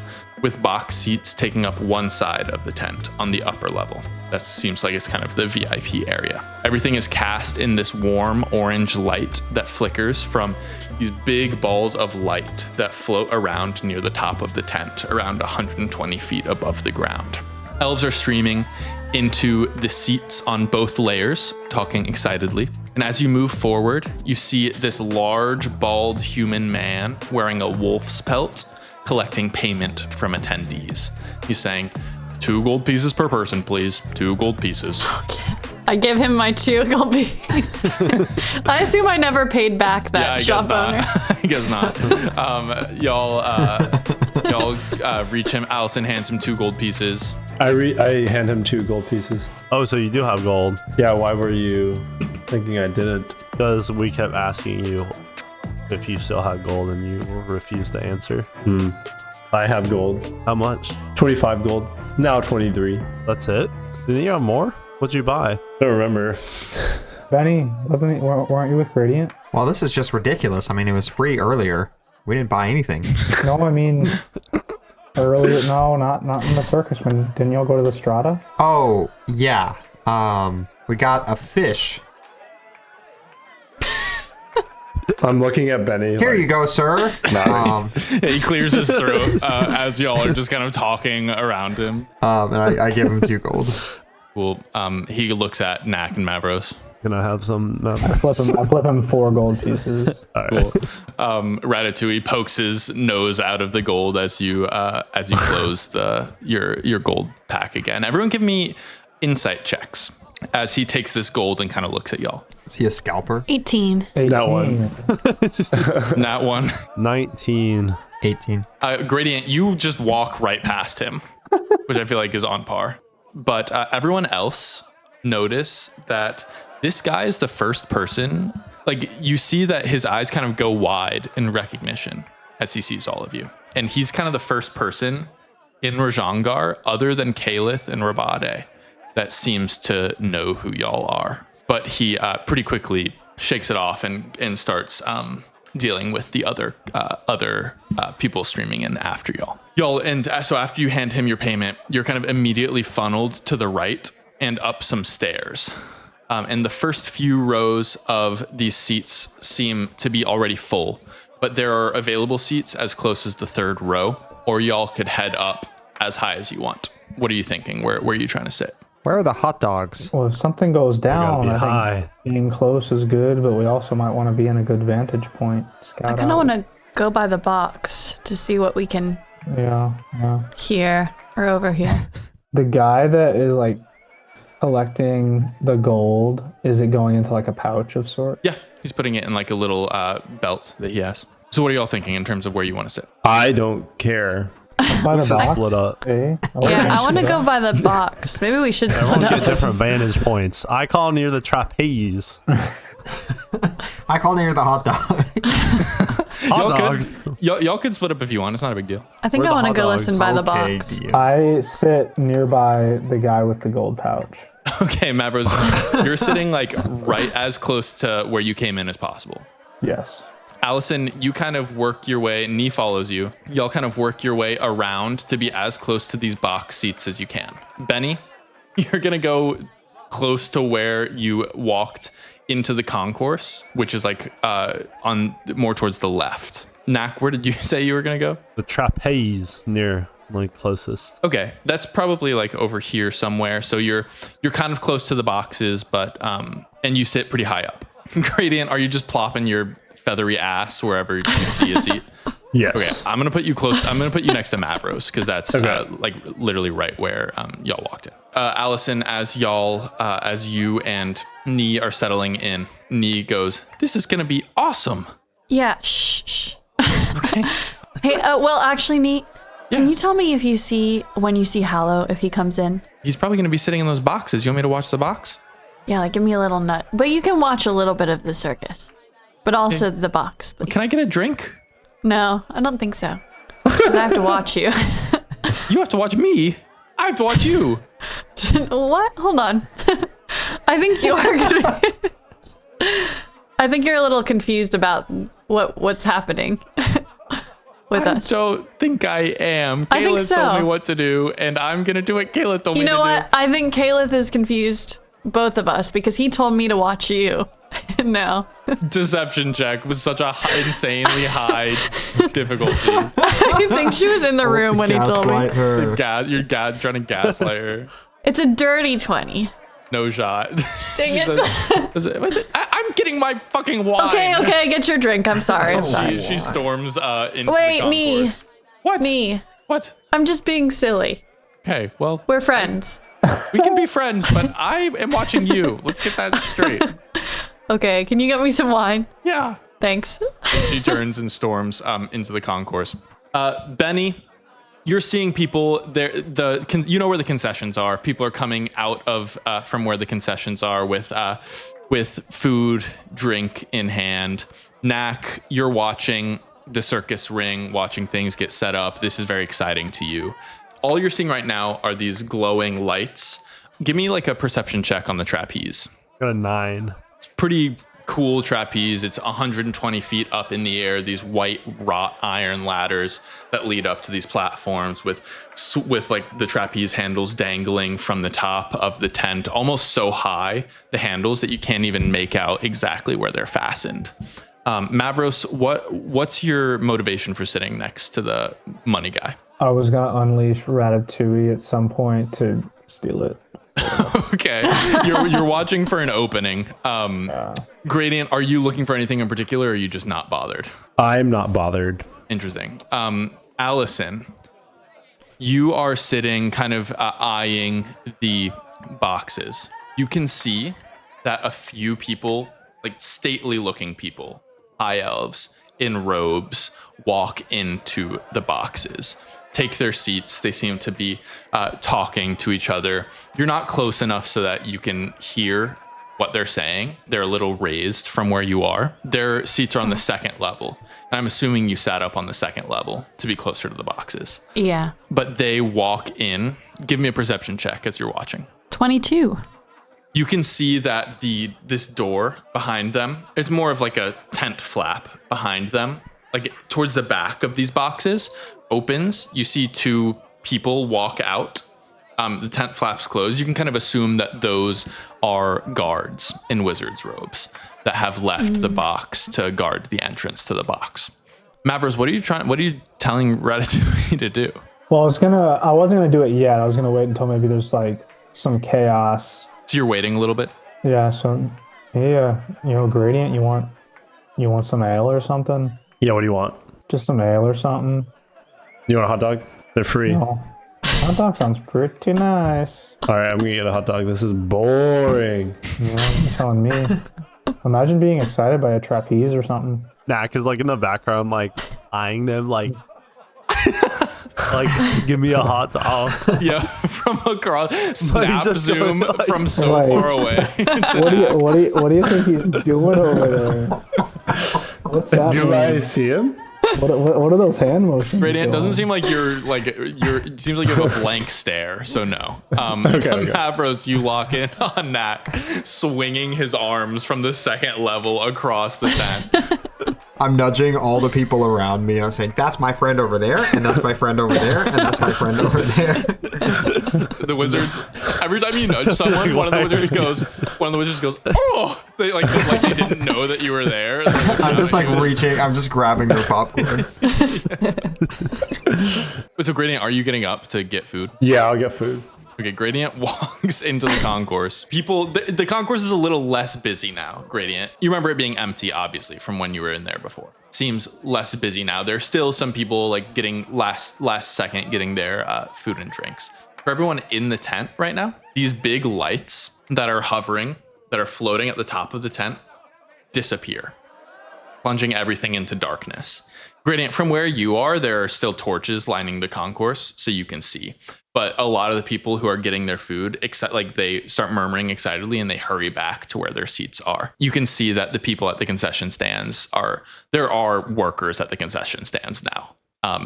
with box seats taking up one side of the tent on the upper level. That seems like it's kind of the VIP area. Everything is cast in this warm orange light that flickers from these big balls of light that float around near the top of the tent, around 120 feet above the ground. Elves are streaming into the seats on both layers, talking excitedly. And as you move forward, you see this large, bald human man wearing a wolf's pelt, collecting payment from attendees. He's saying, 2 gold pieces per person, please. 2 gold pieces. I give him my 2 gold pieces. I assume I never paid back that shop owner. I guess not. Y'all reach him. Allison hands him 2 gold pieces. I hand him 2 gold pieces. Oh, so you do have gold. Yeah, why were you thinking I didn't? Because we kept asking you if you still had gold and you refused to answer. I have gold. How much? 25 gold. Now 23. That's it? Didn't you have more? What'd you buy? Don't remember. Benny, weren't you with Gradient? Well, this is just ridiculous. I mean, it was free earlier. We didn't buy anything. No, I mean earlier. No, not in the circus. When didn't y'all go to the Strata? Oh, yeah. We got a fish. I'm looking at Benny. Here you go, sir. He clears his throat as y'all are just kind of talking around him. And I give him 2 gold. Cool. He looks at Knack and Mavros. Can I have some? I flip him 4 gold pieces. Cool. Ratatouille pokes his nose out of the gold as you close your gold pack again. Everyone give me insight checks as he takes this gold and kind of looks at y'all. Is he a scalper? 18. That one. That one. 19. 18. Gradient, you just walk right past him, which I feel like is on par. But everyone else notice that this guy is the first person. Like, you see that his eyes kind of go wide in recognition as he sees all of you. And he's kind of the first person in Rajangar, other than Kalith and Rabade, that seems to know who y'all are. But he pretty quickly shakes it off and starts dealing with the other people streaming in after y'all. And so after you hand him your payment, you're kind of immediately funneled to the right and up some stairs. And the first few rows of these seats seem to be already full, but there are available seats as close as the third row, or y'all could head up as high as you want. What are you thinking? Where are you trying to sit? Where are the hot dogs? Well, if something goes down, be I high. think being close is good, but we also might want to be in a good vantage point. I kind of want to go by the box to see what we can Yeah. hear or overhear. The guy that is like collecting the gold, is it going into like a pouch of sort? Yeah, he's putting it in like a little belt that he has. So what are y'all thinking in terms of where you want to sit? I don't care. By the should box? split up. Okay. Yeah, I want to go by the box. Maybe we should split Everyone's up. get different vantage points. I call near the trapeze. I call near the hot dog. Hot dogs. Y'all could split up if you want. It's not a big deal. I think Where I the want to hot go dogs? listen by the Okay, box. deal. I sit nearby the guy with the gold pouch. Okay, Mavros, you're sitting like right as close to where you came in as possible. Yes. Allison, you kind of work your way, Nee follows you. Y'all kind of work your way around to be as close to these box seats as you can. Benny, you're going to go close to where you walked into the concourse, which is like on more towards the left. Knack, where did you say you were going to go? The trapeze near my closest. Okay, that's probably like over here somewhere. So you're kind of close to the boxes, but and you sit pretty high up. Gradient, are you just plopping your feathery ass wherever you see a seat? Yes. Okay, I'm gonna put you close. I'm gonna put you next to Mavros because that's Okay. like literally right where y'all walked in. Allison, as you and Nee are settling in, Nee goes, "This is gonna be awesome." Yeah, shh. Hey, well, actually, Neat, can you tell me if you see, when you see Hallow, if he comes in? He's probably gonna be sitting in those boxes. You want me to watch the box? Yeah, like give me a little nut. But you can watch a little bit of the circus, but also the box. Please. Can I get a drink? No, I don't think so. Because I have to watch you. You have to watch me. I have to watch you. What? Hold on. I think you are gonna. I think you're a little confused about what's happening with I us. don't think I am. I think Kayla told so. me what to do, and I'm gonna do what Kayla told me You to know what? do. I think Caleb is confused both of us because he told me to watch you. No. Deception check was such a insanely high difficulty. I think she was in the room when he told me. Gaslight her. You're trying to gaslight her. It's a dirty 20. No shot. Dang She it. says, I'm getting my fucking wine. Okay, get your drink. I'm sorry. I'm sorry. She storms into Wait, the Nee. concourse. What? Me. What? I'm just being silly. Okay, well, We're friends. we can be friends, but I am watching you. Let's get that straight. Okay, can you get me some wine? Yeah. Thanks. She turns and storms into the concourse. Benny, you're seeing people there. You know where the concessions are. People are coming out of from where the concessions are with food, drink in hand. Knack, you're watching the circus ring, watching things get set up. This is very exciting to you. All you're seeing right now are these glowing lights. Give me like a perception check on the trapeze. Got a 9. Pretty cool trapeze. It's 120 feet up in the air. These white wrought iron ladders that lead up to these platforms with like the trapeze handles dangling from the top of the tent, almost so high, the handles, that you can't even make out exactly where they're fastened. Mavros, what's your motivation for sitting next to the money guy? I was gonna unleash Ratatouille at some point to steal it. Okay, you're watching for an opening. Gradient, are you looking for anything in particular, or are you just not bothered? I'm not bothered. Interesting. Allison, you are sitting kind of eyeing the boxes. You can see that a few people, like stately looking people, high elves in robes, walk into the boxes, take their seats. They seem to be talking to each other. You're not close enough so that you can hear what they're saying. They're a little raised from where you are. Their seats are on the second level. And I'm assuming you sat up on the second level to be closer to the boxes. Yeah. But they walk in. Give me a perception check as you're watching. 22. You can see that this door behind them is more of like a tent flap behind them, like towards the back of these boxes, opens. You see two people walk out The tent flaps close. You can kind of assume that those are guards in wizard's robes that have left the box to guard the entrance to the box. Mavros, what are you telling Ratatouille to do? Well, I wasn't gonna do it yet. I was gonna wait until maybe there's like some chaos. So you're waiting a little bit? Yeah, so Gradient, you want some ale or something? Yeah, what do you want? Just some ale or something. You want a hot dog? They're free. No. Hot dog sounds pretty nice. All right, I'm gonna get a hot dog. This is boring. You're telling me. Imagine being excited by a trapeze or something. Knack is like in the background, like eyeing them, like give me a hot dog. Yeah, from across, snap just zoom going, like, from so like- far away. What do you think he's doing over there? What's that? Do mean? I see him? What are those hand motions? Radiant, doing? doesn't seem like it seems like you have a blank stare, so no. Okay. Mavros, you lock in on Knack, swinging his arms from the second level across the tent. I'm nudging all the people around me and I'm saying, that's my friend over there, and that's my friend over there, and that's my friend over there. The wizards, every time you nudge someone, one of the wizards goes, oh! They they didn't know that you were there. I'm just like reaching, I'm just grabbing their popcorn. So Gradient, are you getting up to get food? Yeah, I'll get food. Okay, Gradient walks into the concourse. The concourse is a little less busy now, Gradient. You remember it being empty, obviously, from when you were in there before. Seems less busy now. There's still some people like getting last second getting their food and drinks. For everyone in the tent right now, these big lights that are hovering, that are floating at the top of the tent, disappear, plunging everything into darkness. Gradient, from where you are, there are still torches lining the concourse, so you can see. But a lot of the people who are getting their food, they start murmuring excitedly and they hurry back to where their seats are. You can see that the people at the concession stands there are workers at the concession stands now,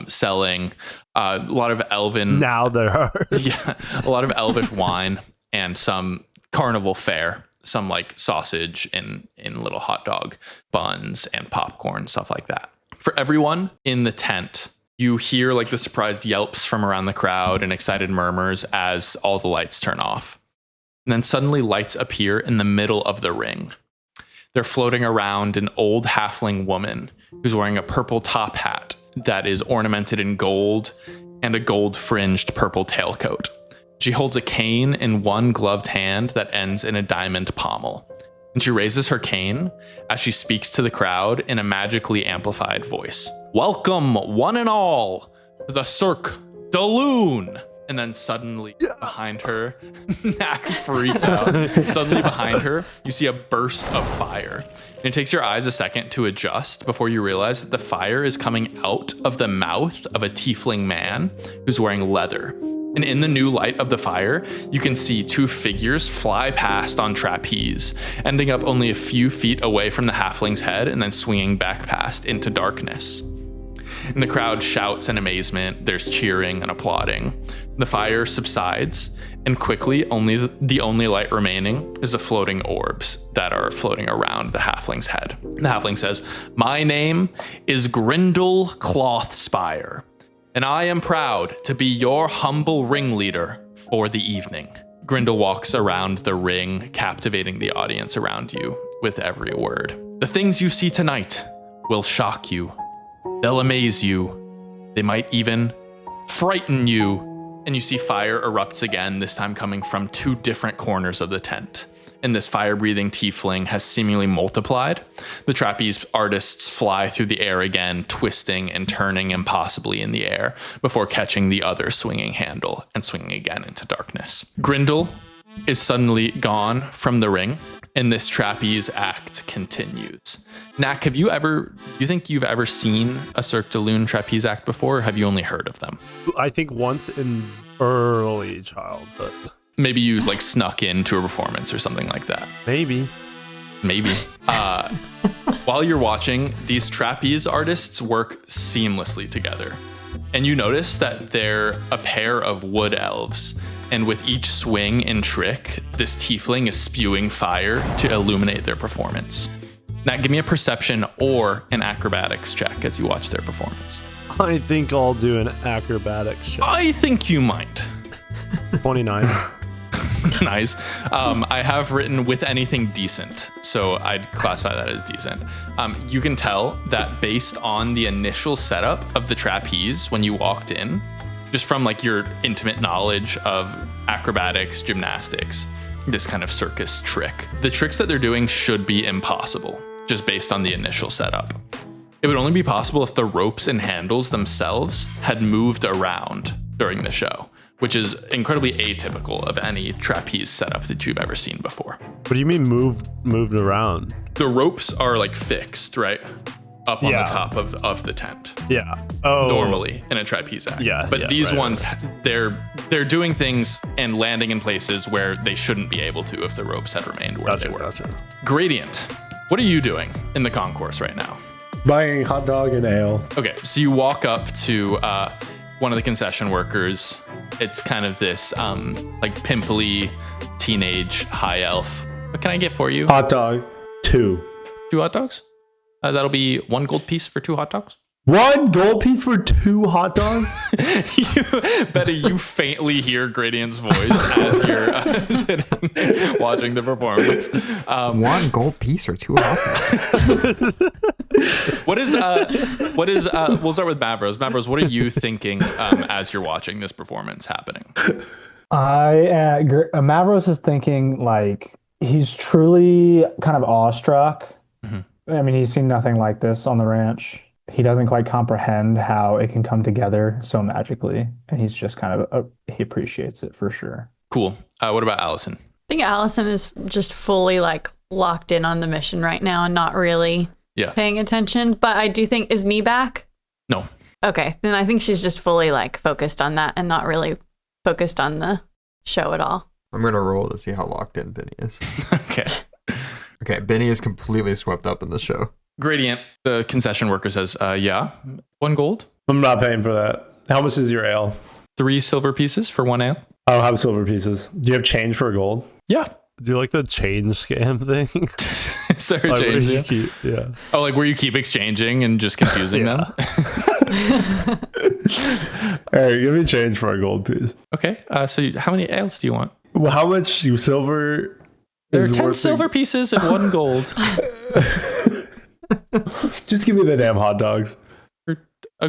selling a lot of elven. Now there are. Yeah, a lot of elvish wine and some carnival fare, some like sausage in little hot dog buns and popcorn, stuff like that. For everyone in the tent, you hear like the surprised yelps from around the crowd and excited murmurs as all the lights turn off. And then suddenly lights appear in the middle of the ring. They're floating around an old halfling woman who's wearing a purple top hat that is ornamented in gold and a gold fringed purple tailcoat. She holds a cane in one gloved hand that ends in a diamond pommel. And she raises her cane as she speaks to the crowd in a magically amplified voice. Welcome, one and all, to the Cirque de Lune. And then suddenly behind her, Knack freaks out. Suddenly behind her, you see a burst of fire. And it takes your eyes a second to adjust before you realize that the fire is coming out of the mouth of a tiefling man who's wearing leather. And in the new light of the fire, you can see two figures fly past on trapeze, ending up only a few feet away from the halfling's head and then swinging back past into darkness. And the crowd shouts in amazement. There's cheering and applauding. The fire subsides, and quickly, the only light remaining is the floating orbs that are floating around the halfling's head. The halfling says, "My name is Grindel Clothspire, and I am proud to be your humble ringleader for the evening." Grindel walks around the ring, captivating the audience around you with every word. "The things you see tonight will shock you. They'll amaze you. They might even frighten you." And you see fire erupts again, this time coming from two different corners of the tent. And this fire-breathing tiefling has seemingly multiplied. The trapeze artists fly through the air again, twisting and turning impossibly in the air before catching the other swinging handle and swinging again into darkness. Grindel is suddenly gone from the ring, and this trapeze act continues. Knack, do you think you've ever seen a Cirque de Lune trapeze act before, or have you only heard of them? I think once in early childhood. Maybe you like snuck into a performance or something like that. Maybe. While you're watching, these trapeze artists work seamlessly together. And you notice that they're a pair of wood elves. And with each swing and trick, this tiefling is spewing fire to illuminate their performance. Now, give me a perception or an acrobatics check as you watch their performance. I think I'll do an acrobatics check. I think you might. 29. Nice. I have written with anything decent, so I'd classify that as decent. You can tell that based on the initial setup of the trapeze when you walked in, just from like your intimate knowledge of acrobatics, gymnastics, this kind of circus trick, the tricks that they're doing should be impossible, just based on the initial setup. It would only be possible if the ropes and handles themselves had moved around during the show, which is incredibly atypical of any trapeze setup that you've ever seen before. What do you mean moved around? The ropes are like fixed, right? Up on Yeah. the top of the tent. Yeah. Oh. Normally in a trapeze act. Yeah, But yeah, these right, ones, they're doing things and landing in places where they shouldn't be able to if the ropes had remained where they were. Gotcha. Gradient, what are you doing in the concourse right now? Buying hot dog and ale. Okay, so you walk up to one of the concession workers. It's kind of this like pimply teenage high elf. What can I get for you? Hot dog. 2. 2 hot dogs? That'll be 1 gold piece for 2 hot dogs. 1 gold piece for 2 hot dogs? Betty, you faintly hear Gradient's voice as you're sitting watching the performance. 1 gold piece or 2 hot dogs? What is we'll start with Mavros. Mavros, what are you thinking as you're watching this performance happening? Mavros is thinking like he's truly kind of awestruck. I mean, he's seen nothing like this on the ranch. He doesn't quite comprehend how it can come together so magically, and he's just kind of he appreciates it for sure. Cool. What about Allison? I think Allison is just fully like locked in on the mission right now and not really paying attention. But I do think, is Nee back? No. Okay, then I think she's just fully like focused on that and not really focused on the show at all. I'm going to roll to see how locked in Benny is. Okay. Okay, Benny is completely swept up in the show. Gradient, the concession worker says, 1 gold. I'm not paying for that. How much is your ale? 3 silver pieces for 1 ale. I don't have silver pieces. Do you have change for gold? Yeah. Do you like the change scam thing? Is there a Like, where change? you keep- yeah. Oh, like where you keep exchanging and just confusing them? All right, give me change for a gold piece. Okay. How many ales do you want? Well, how much silver? There are is 10 worth silver pieces and 1 gold. Just give me the damn hot dogs. A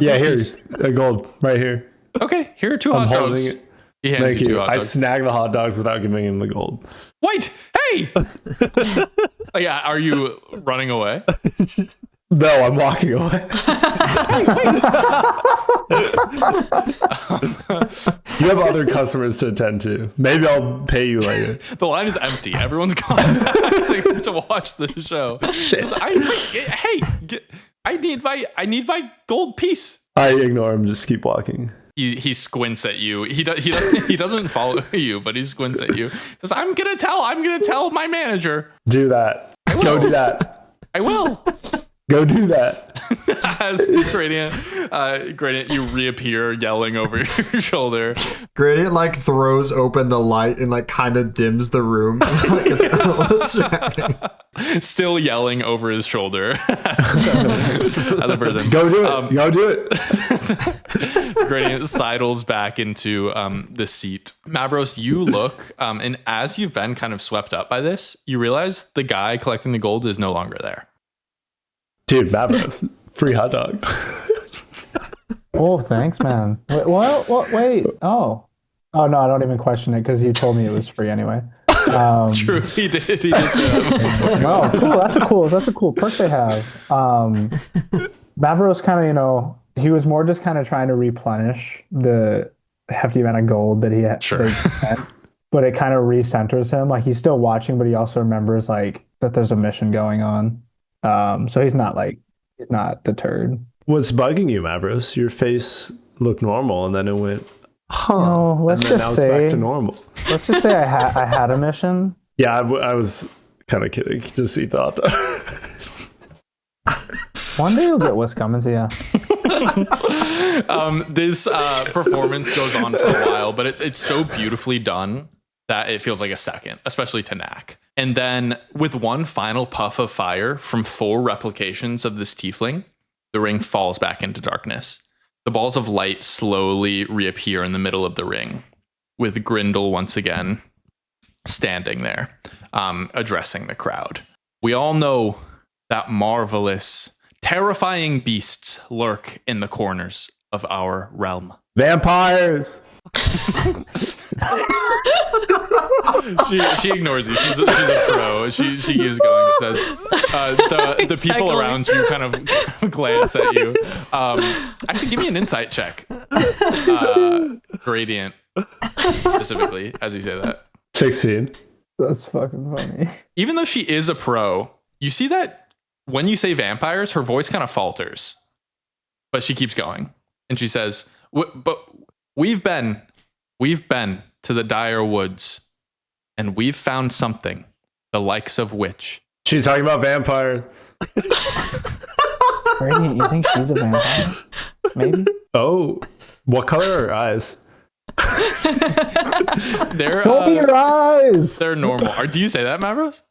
Yeah, gold here's piece. a gold right here. Okay, here are 2 I'm hot holding dogs. it. He hands Thank you 2 you. hot I dogs. snag the hot dogs without giving him the gold. Wait! Hey! Yeah, are you running away? No, I'm walking away. You have other customers to attend to. Maybe I'll pay you later. The line is empty. Everyone's gone back to watch the show. Says, I need my gold piece. I ignore him. Just keep walking. He squints at you. He doesn't follow you, but he squints at you. Says, I'm gonna tell my manager. Do that. Go do that. I will. Go do that. As Gradient, you reappear yelling over your shoulder. Gradient like throws open the light and like kind of dims the room. Like it's a little distracting. Still yelling over his shoulder. Other person. Go do it. Go do it. Gradient sidles back into the seat. Mavros, you look, and as you've been kind of swept up by this, you realize the guy collecting the gold is no longer there. Dude, Mavros. Free hot dog. Oh, thanks, man. Wait, what? Wait. Oh, no, I don't even question it because you told me it was free anyway. True, he did say that. Oh, cool. That's a cool perk they have. Mavros kind of, he was more just kind of trying to replenish the hefty amount of gold that he had spent, but it kind of recenters him. Like he's still watching, but he also remembers like that there's a mission going on. So he's not deterred. What's bugging you, Mavros? Your face looked normal, and then it went, huh? No, let's and then just now say it's back to normal. Let's just say I had a mission. Yeah, I was kind of kidding. Just eat the hot dog. One day you'll get Wisconsin, yeah. This performance goes on for a while, but it's so beautifully done that it feels like a second, especially to Knack. And then with one final puff of fire from 4 replications of this tiefling, the ring falls back into darkness. The balls of light slowly reappear in the middle of the ring. with Grindel once again standing there, addressing the crowd. We all know that marvelous, terrifying beasts lurk in the corners of our realm. Vampires! She ignores you. She's a pro. She keeps going. Says the people around you kind of glance at you. Actually, give me an insight check. Gradient specifically, as you say that. 16. That's fucking funny. Even though she is a pro, you see that when you say vampires, her voice kind of falters, but she keeps going, and she says, "But we've been to the dire woods, and we've found something, the likes of which." She's talking about vampires. Brady, you think she's a vampire? Maybe? Oh, what color are her eyes? They're Open your eyes! they're normal. Do you say that, Mavros?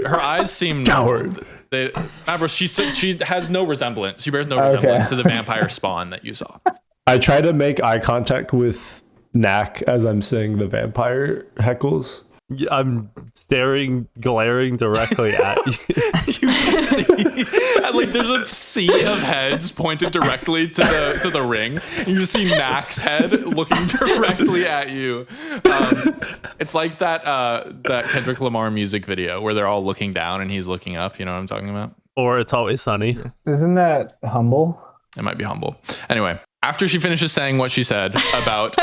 Her eyes seem Coward. Mavros, she has no resemblance. She bears no resemblance to the vampire spawn that you saw. I try to make eye contact with Knack as I'm saying the vampire heckles. I'm staring, glaring directly at you. You can see, like, there's a sea of heads pointed directly to the ring. And you just see Knack's head looking directly at you. It's like that Kendrick Lamar music video where they're all looking down and he's looking up. You know what I'm talking about? Or It's Always Sunny. Isn't that Humble? It might be Humble. Anyway, after she finishes saying what she said about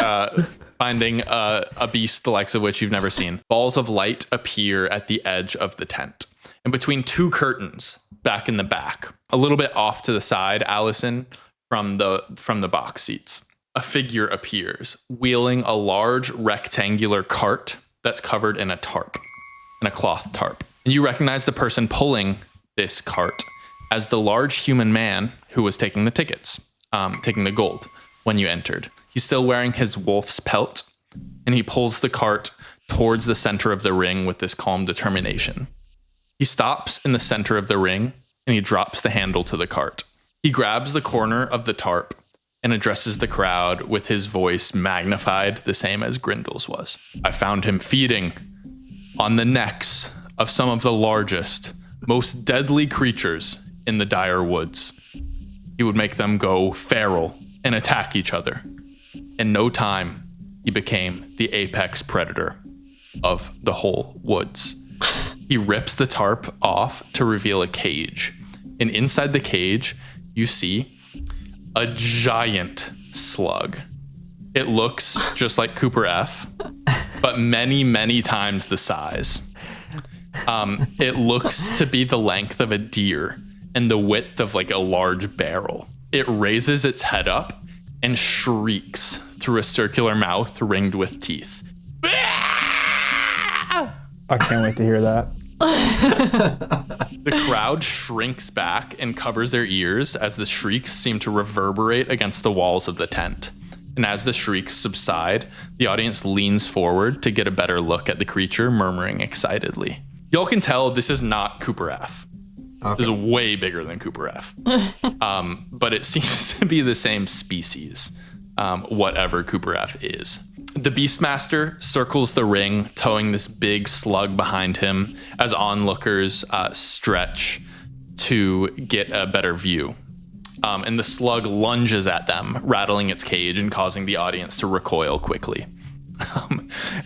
finding a beast the likes of which you've never seen, balls of light appear at the edge of the tent. And between two curtains back in the back, a little bit off to the side, Allison, from the box seats, a figure appears, wheeling a large rectangular cart that's covered in a tarp, in a cloth tarp. And you recognize the person pulling this cart as the large human man who was taking the tickets, taking the gold when you entered. He's still wearing his wolf's pelt, and he pulls the cart towards the center of the ring with this calm determination. He stops in the center of the ring, and he drops the handle to the cart. He grabs the corner of the tarp and addresses the crowd with his voice magnified the same as Grindel's was. I found him feeding on the necks of some of the largest, most deadly creatures in the dire woods. He would make them go feral and attack each other. In no time, he became the apex predator of the whole woods. He rips the tarp off to reveal a cage. And inside the cage, you see a giant slug. It looks just like Cooper F, but many, many times the size. It looks to be the length of a deer and the width of like a large barrel. It raises its head up and shrieks through a circular mouth ringed with teeth. I can't wait to hear that. The crowd shrinks back and covers their ears as the shrieks seem to reverberate against the walls of the tent. And as the shrieks subside, the audience leans forward to get a better look at the creature, murmuring excitedly. Y'all can tell this is not Cooper F. Okay. This is way bigger than Cooper F. But it seems to be the same species, whatever Cooper F is. The Beastmaster circles the ring, towing this big slug behind him as onlookers stretch to get a better view. And the slug lunges at them, rattling its cage and causing the audience to recoil quickly.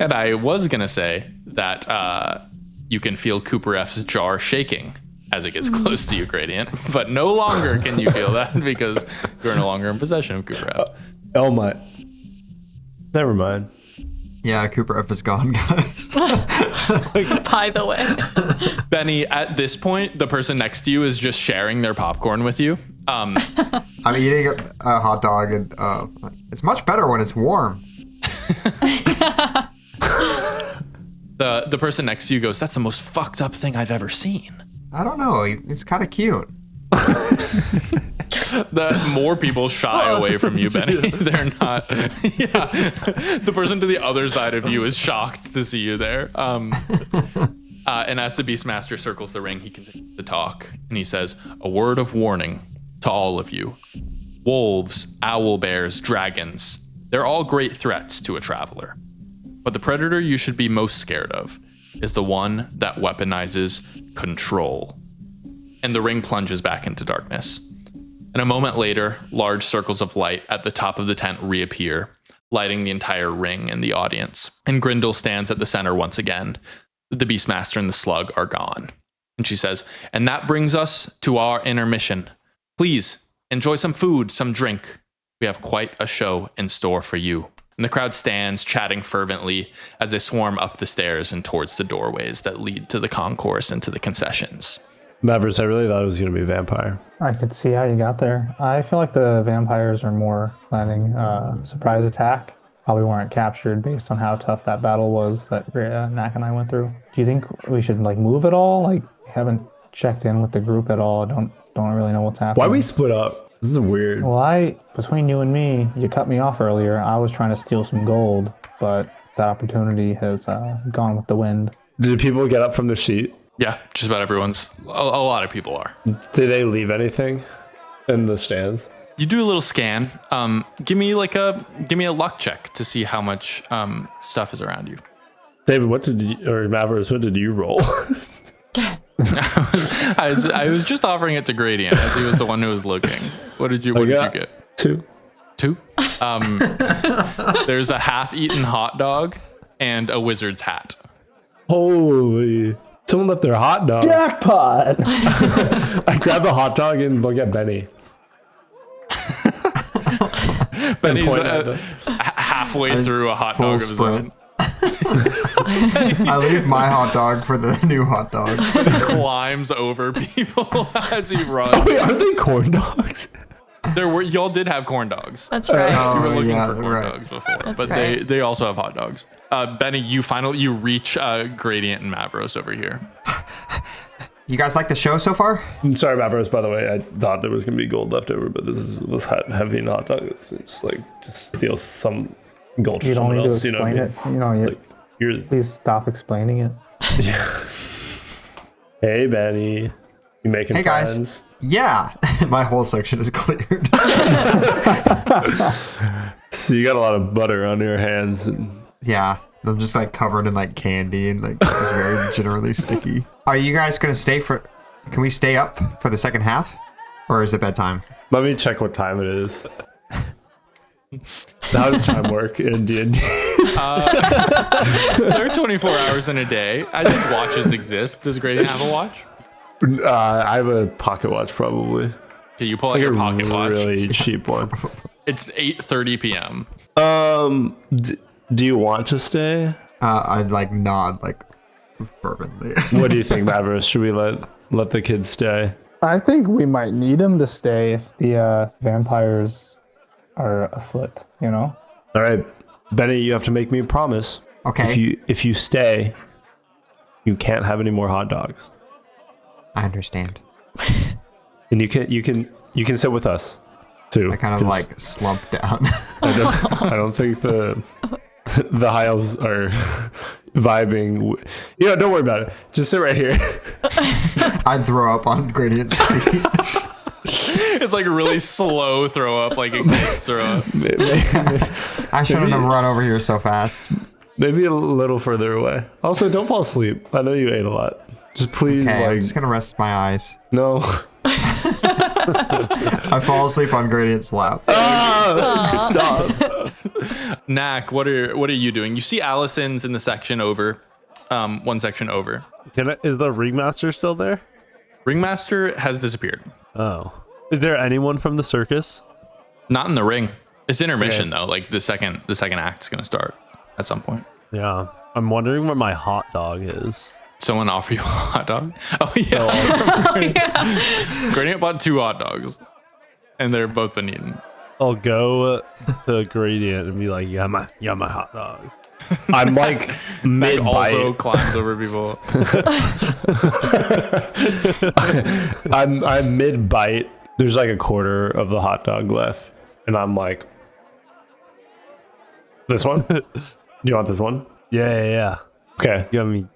And I was going to say that you can feel Cooper F's jar shaking as it gets close to you, Gradient. But no longer can you feel that because you're no longer in possession of Cooper F. Oh my. Never mind. Yeah, Cooper F is gone, guys. By the way. Benny, at this point, the person next to you is just sharing their popcorn with you. I'm eating a hot dog, and it's much better when it's warm. The person next to you goes, "That's the most fucked up thing I've ever seen." I don't know. It's kind of cute. The more people shy away from you, Benny. They're not. Yeah. The person to the other side of you is shocked to see you there. And as the Beastmaster circles the ring, he continues to talk, and he says, "A word of warning to all of you: wolves, owl bears, dragons. They're all great threats to a traveler. But the predator you should be most scared of is the one that weaponizes control. And the ring plunges back into darkness. And a moment later, large circles of light at the top of the tent reappear, lighting the entire ring and the audience. And Grindel stands at the center once again. The Beastmaster and the Slug are gone. And she says, and that brings us to our intermission. Please, enjoy some food, some drink. We have quite a show in store for you. And the crowd stands, chatting fervently as they swarm up the stairs and towards the doorways that lead to the concourse and to the concessions. Mavericks, I really thought it was going to be vampire. I could see how you got there. I feel like the vampires are more planning surprise attack. Probably weren't captured based on how tough that battle was that Knack and I went through. Do you think we should move at all? Haven't checked in with the group at all. Don't really know what's happening. Why we split up? This is weird. Well, between you and me, you cut me off earlier. I was trying to steal some gold, but that opportunity has gone with the wind. Did people get up from their seat? Yeah, just about everyone's. A lot of people are. Did they leave anything in the stands? You do a little scan. Give me a luck check to see how much stuff is around you. David, Mavericks, what did you roll? I was just offering it to Gradient as he was the one who was looking. What did you get? 2. 2? There's a half-eaten hot dog and a wizard's hat. Holy. Someone left their hot dog. Jackpot! I grab the hot dog and look at Benny. Benny's halfway through a hot dog of his own. I leave my hot dog for the new hot dog. He climbs over people as he runs. Wait, are they corn dogs? Y'all did have corn dogs. That's right. You were looking yeah, for corn right. dogs before, That's but right. they also have hot dogs. Benny, you reach Gradient and Mavros over here. You guys like the show so far? I'm sorry, Mavericks, by the way. I thought there was going to be gold left over, but this heavy hot dog. It's just steal some gold You from don't someone need to else. You know what I explain mean? it. You're, Please stop explaining it. hey, Benny. You making Hey, guys. friends? Yeah. My whole section is cleared. So you got a lot of butter on your hands. And Yeah. I'm just covered in candy and just very generally sticky. Are you guys going to can we stay up for the second half? Or is it bedtime? let me check what time it is. How does time work in D&D? There are 24 hours in a day. I think watches exist. Does Gradient have a watch? I have a pocket watch, probably. Okay, you pull out your pocket watch. Really cheap one. It's 8:30 p.m. Do you want to stay? I'd nod fervently. What do you think, Mavericks? Should we let the kids stay? I think we might need him to stay if the vampires are afoot, All right, Benny, you have to make me a promise. Okay. If you stay, you can't have any more hot dogs, I understand. and you can sit with us too. I kind of slump down. I don't think the high elves are vibing. Don't worry about it. Just sit right here. I'd throw up on Gradient's feet. It's really slow throw up, like a kid throw up. I shouldn't have run over here so fast. Maybe a little further away. Also, don't fall asleep. I know you ate a lot. Just please, Okay, I'm just gonna rest my eyes. no. I fall asleep on Gradient's lap. Stop. Knack, what are you doing? You see Allison's in the section over, one section over. Is the ringmaster still there? Ringmaster has disappeared. Oh. Is there anyone from the circus? Not in the ring. It's intermission though. The second act's gonna start at some point. Yeah. I'm wondering where my hot dog is. Someone offer you a hot dog? Oh yeah. Gradient bought 2 hot dogs, and they're both been eaten. I'll go to Gradient and be like, yeah, my hot dog. I'm mid Also bite. climbs over people. I'm mid bite. There's a quarter of the hot dog left, and I'm like, this one? Do you want this one? Yeah. Okay. You got me.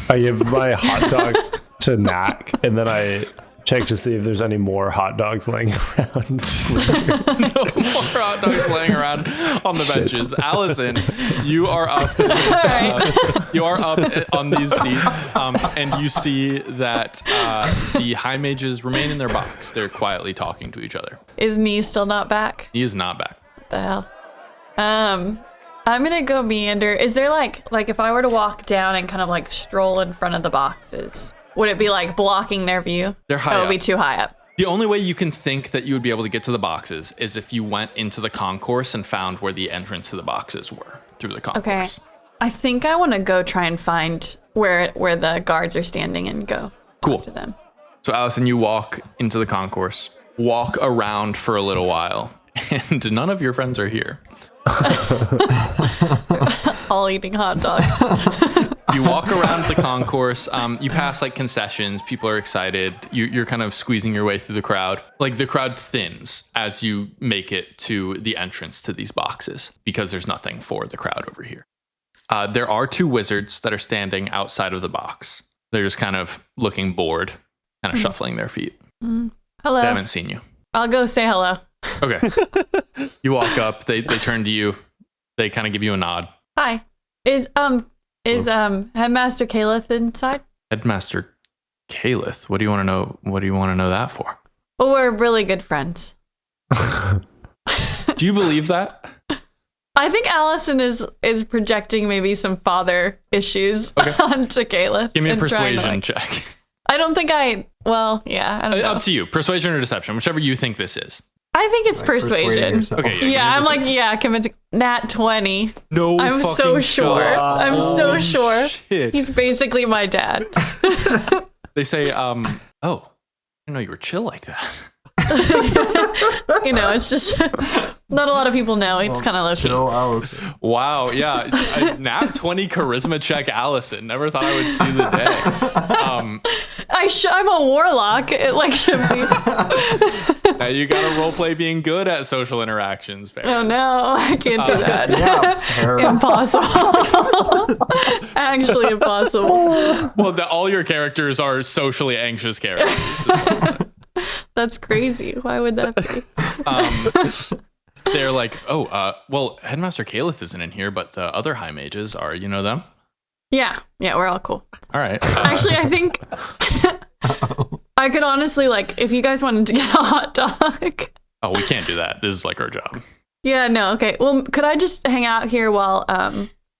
I give my hot dog to Knack, and then I Check to see if there's any more hot dogs laying around. No more hot dogs laying around on the benches. Allison, you are up. You are up on these seats, and you see that the high mages remain in their box. They're quietly talking to each other. Is Nee still not back? He is not back. What the hell? I'm gonna go meander. Is there like if I were to walk down and kind of like stroll in front of the boxes, would it be like blocking their view? They're high That would up. be too high up. The only way you can think that you would be able to get to the boxes is if you went into the concourse and found where the entrance to the boxes were through the concourse. Okay. I think I want to go try and find where the guards are standing and go Cool. to them. So Allison, you walk into the concourse, walk around for a little while, and none of your friends are here. All eating hot dogs. You walk around the concourse. You pass like concessions. People are excited. You're kind of squeezing your way through the crowd. Like the crowd thins as you make it to the entrance to these boxes because there's nothing for the crowd over here. There are 2 wizards that are standing outside of the box. They're just kind of looking bored, kind of shuffling their feet. Hello. They haven't seen you. I'll go say hello. Okay. You walk up. They turn to you. They kind of give you a nod. Hi. Is Headmaster Caleth inside? Headmaster Caleth. What do you want to know? What do you want to know that for? Well, we're really good friends. Do you believe that? I think Allison is projecting maybe some father issues onto Caleth. Give me a and trying to, persuasion like- check. I don't think I don't know. Up to you. Persuasion or deception, whichever you think this is. I think it's Persuading persuasion. yourself. Okay. Yeah, I'm like, convincing. Nat 20. No. I'm so sure. I'm so sure. Shit. He's basically my dad. They say, oh, I didn't know you were chill like that. It's just not a lot of people know. It's kind of low key. Chill, Allison. Wow. Yeah. Nat 20 charisma check Allison. Never thought I would see the day. I'm a warlock. It should be. Now you got to roleplay being good at social interactions. Fair. Oh no, I can't do that. Yeah. Impossible. Actually impossible. Well, all your characters are socially anxious characters. That's crazy. Why would that be? They're like, well, Headmaster Caleth isn't in here, but the other high mages are. You know them? Yeah, we're all cool. All right. Actually, I think I could honestly, if you guys wanted to get a hot dog. Oh, we can't do that. This is like our job. Yeah, no, okay. Well, could I just hang out here while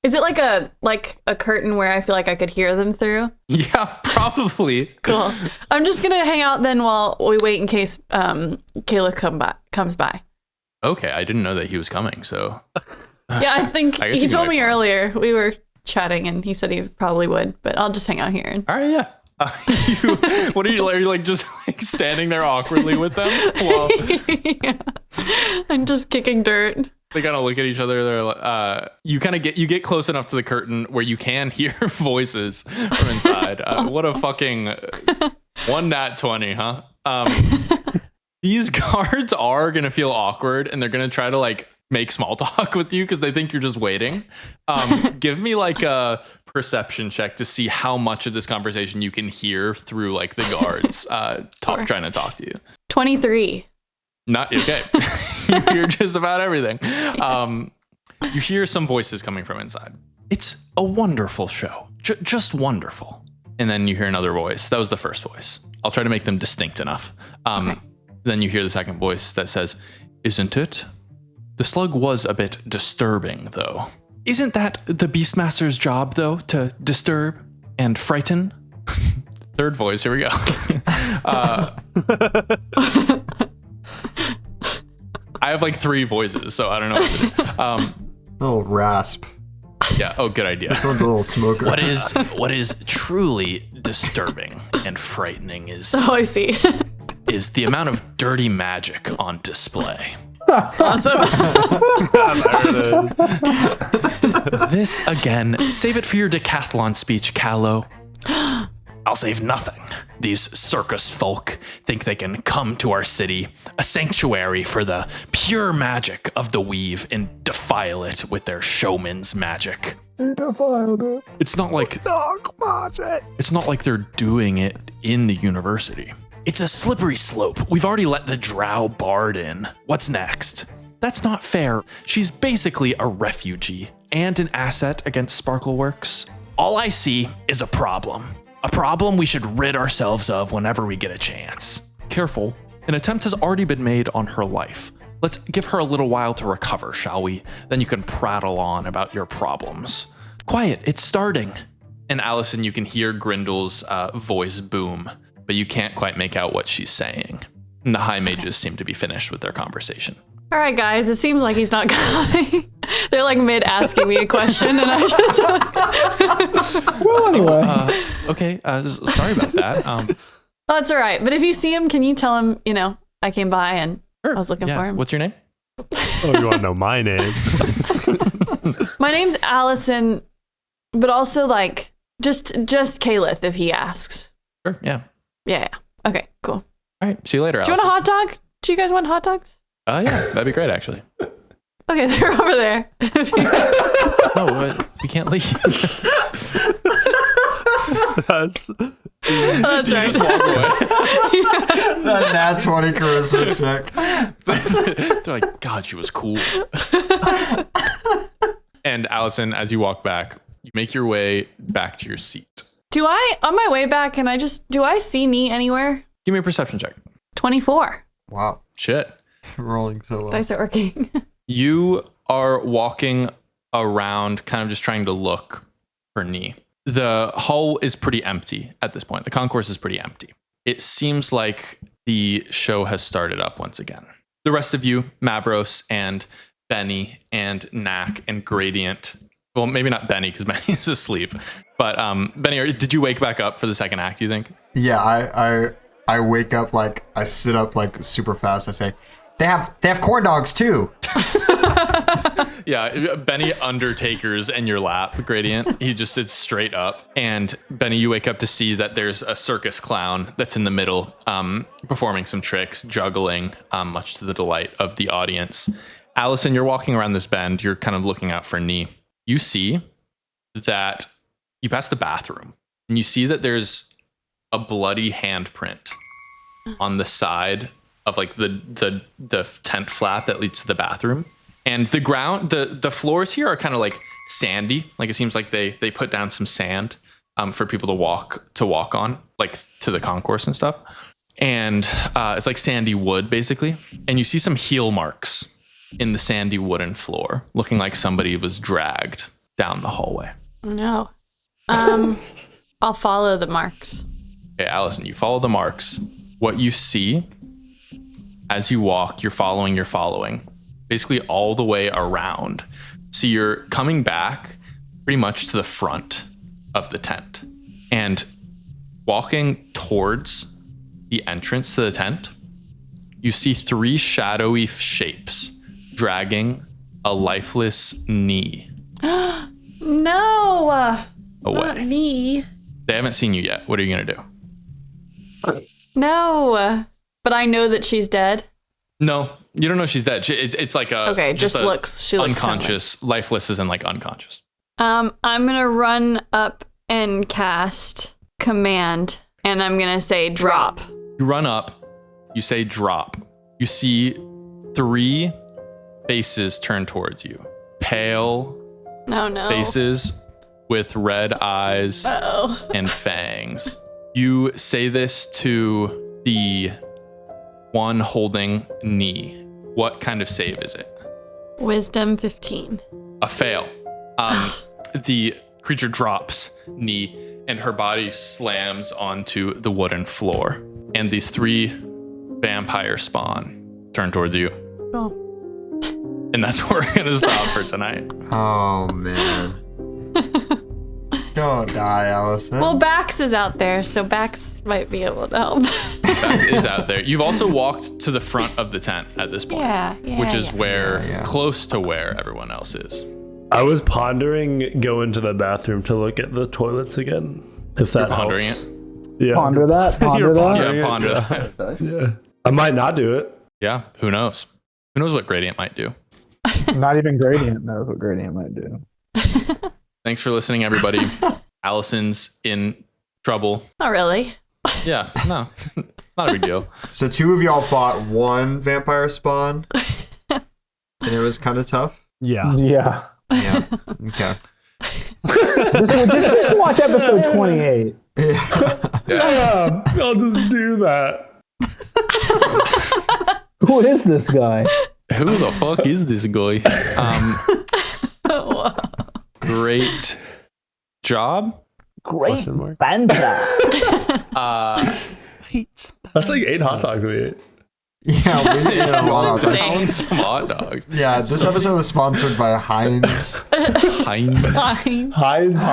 is it like a curtain where I feel like I could hear them through? Yeah, probably. Cool. I'm just gonna hang out then while we wait in case Kayla comes by. Okay, I didn't know that he was coming, so. Yeah, I think I guess he you can told wait me for him. earlier. We were chatting and he said he probably would, but I'll just hang out here. All right, yeah. What are you just standing there awkwardly with them? While Yeah. I'm just kicking dirt. they kind of look at each other. They're like, you get close enough to the curtain where you can hear voices from inside. What a fucking one nat 20, huh? These guards are gonna feel awkward and they're gonna try to make small talk with you because they think you're just waiting. Give me a perception check to see how much of this conversation you can hear through the guards trying to talk to you. 23. Not okay. You hear just about everything. You hear some voices coming from inside. It's a wonderful show, just wonderful. And then you hear another voice. That was the first voice. I'll try to make them distinct enough. Okay. Then you hear the second voice that says, "Isn't it? The slug was a bit disturbing, though. Isn't that the Beastmaster's job, though, to disturb and frighten?" Third voice, here we go. I have 3 voices, so I don't know what to do. Little rasp. Yeah, oh, good idea. This one's a little smoker. What is truly disturbing and frightening is Oh, I see. the amount of dirty magic on display. Awesome. There it is. This again, save it for your decathlon speech, Callow. I'll save nothing. These circus folk think they can come to our city, a sanctuary for the pure magic of the weave, and defile it with their showman's magic. He defiled it. It's not like they're doing it in the university. It's a slippery slope. We've already let the drow bard in. What's next? That's not fair. She's basically a refugee and an asset against Sparkleworks. All I see is a problem. A problem we should rid ourselves of whenever we get a chance. Careful. An attempt has already been made on her life. Let's give her a little while to recover, shall we? Then you can prattle on about your problems. Quiet, it's starting. And Allison, you can hear Grindel's voice boom, but you can't quite make out what she's saying. And the high mages seem to be finished with their conversation. All right, guys, it seems like he's not coming. They're like mid asking me a question, and I just. Well, anyway. Okay, sorry about that. Oh, that's all right. But if you see him, can you tell him, I came by and I was looking for him? What's your name? Oh, you want to know my name? My name's Allison, but also like just Calith if he asks. Sure, yeah. Yeah. Okay, cool. All right, see you later, Do you Allison. want a hot dog? Do you guys want hot dogs? Yeah, that'd be great, actually. Okay, they're over there. No, we can't leave. That's That's You right. just walk away. That nat 20 charisma check. They're like, God, she was cool. And Allison, as you walk back, you make your way back to your seat. On my way back, do I see Nee anywhere? Give me a perception check. 24. Wow. Shit. Rolling so well. Dice are working. You are walking around, kind of just trying to look for Nee. The hall is pretty empty at this point. The concourse is pretty empty. It seems like the show has started up once again. The rest of you, Mavros and Benny and Knack and Gradient. Well, maybe not Benny because Benny's asleep. But Benny, did you wake back up for the second act, you think? Yeah, I wake up, like, I sit up like super fast. I say, they have corn dogs too. Yeah, Benny undertakers in your lap, Gradient. He just sits straight up. And Benny, you wake up to see that there's a circus clown that's in the middle, performing some tricks, juggling, much to the delight of the audience. Allison, you're walking around this bend. You're kind of looking out for Nee. You see that you pass the bathroom, and you see that there's a bloody handprint on the side of like the tent flap that leads to the bathroom. And the ground, the floors here are kind of like sandy. Like it seems like they put down some sand for people to walk on, like to the concourse and stuff. And it's like sandy wood basically. And you see some heel marks in the sandy wooden floor, looking like somebody was dragged down the hallway. No. I'll follow the marks. Okay, Allison, you follow the marks. What you see as you walk, you're following. Basically all the way around. So you're coming back pretty much to the front of the tent and walking towards the entrance to the tent. You see three shadowy shapes dragging a lifeless Nee No. Not away. me. They haven't seen you yet. What are you going to do? No. But I know that she's dead. No, you don't know she's dead. It's like a Okay, just she looks unconscious. Lifeless isn't like unconscious. I'm gonna run up and cast command, and I'm gonna say drop. You run up, you say drop. You see three faces turn towards you. Pale Oh no. faces with red eyes Oh. and fangs. You say this to the one holding Nee. What kind of save is it? Wisdom 15. A fail. The creature drops Nee, and her body slams onto the wooden floor. And these three vampire spawn turn towards you. Oh. And that's where we're gonna stop for tonight. Oh man. Don't die, Allison. Well, Bax is out there, so Bax might be able to help. That is out there. You've also walked to the front of the tent at this point, Yeah, which is where Yeah. close to where everyone else is. I was pondering going to the bathroom to look at the toilets again. If that You're pondering helps. it. Yeah. Ponder that. Ponder You're that. pondering Yeah, ponder that. Yeah. I might not do it. Yeah, who knows? Who knows what Gradient might do? Not even Gradient knows what Gradient might do. Thanks for listening, everybody. Allison's in trouble. Not really. Yeah, no. Not a big deal. So 2 of y'all fought 1 vampire spawn, and it was kind of tough. Yeah. Yeah. Yeah. Okay. Just watch episode 28. Yeah, I'll just do that. Who is this guy? Who the fuck is this guy? Great job. Great Question mark. banter. That's like 8 hot dogs we ate. Yeah. That's insane. Found some hot dogs. Yeah. This episode was sponsored by Heinz. Heinz. Fine. Heinz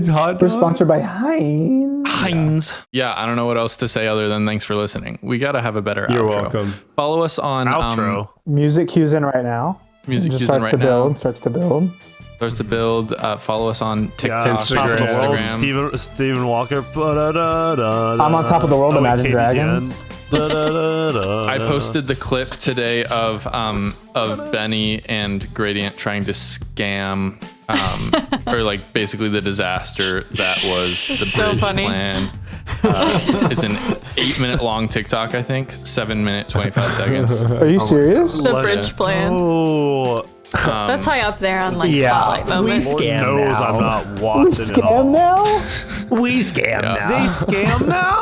hot We're dogs. sponsored by Heinz. Heinz. Yeah, I don't know what else to say other than thanks for listening. We gotta have a better You're outro. welcome. Follow us on Outro. Music cues in right now. Music Just cues in starts right to now. build. Starts to build. Starts to build. Follow us on TikTok, Top of the world, Instagram. Stephen Walker. I'm on top of the world, Imagine Dragons. I posted the clip today of Benny and Gradient trying to scam, or like basically the disaster that was the So bridge funny. plan. It's an 8-minute long TikTok, I think. 7 minutes 25 seconds. Are you serious? The bridge plan. Oh, That's high up there on like Yeah, spotlight moments. Lord Scam knows now. I'm not We watching it all. scam now? We scam Yeah. They scam now?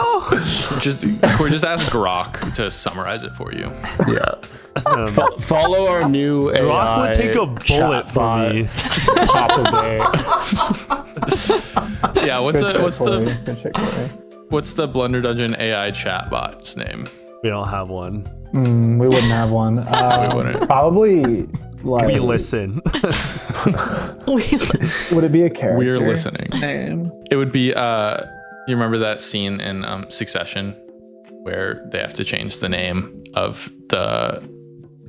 We're just ask Grok to summarize it for you. Yeah. Follow our new AI. Rock would take a bullet for chatbot, me. Papa Bear. Yeah, what's the Good shit, Corey. what's the Blunder Dungeon AI chatbot's name? We don't have one. We wouldn't have one. We wouldn't. Probably like. We listen. Would it be a character? We're listening. Name? It would be you remember that scene in Succession where they have to change the name of the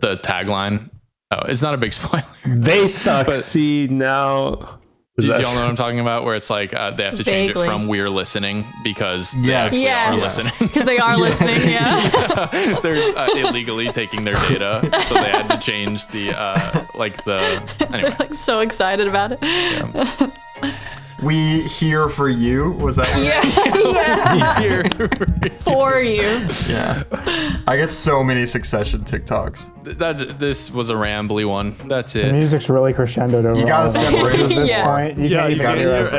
tagline? Oh, it's not a big spoiler. They succeed now. Do y'all know what I'm talking about? Where it's like they have to change Vaguely. it from "we're listening" because Yes. they actually are Yes. listening. Because they are listening, yeah. They're illegally taking their data, so they had to change the anyway. Like so excited about it. We here for you. Was that one? Yeah. For you. Yeah. I get so many Succession TikToks. This was a rambly one. That's The it. music's really crescendoed over. You gotta all of them. separate At this Yeah. point, you Yeah, can't you even gotta hear us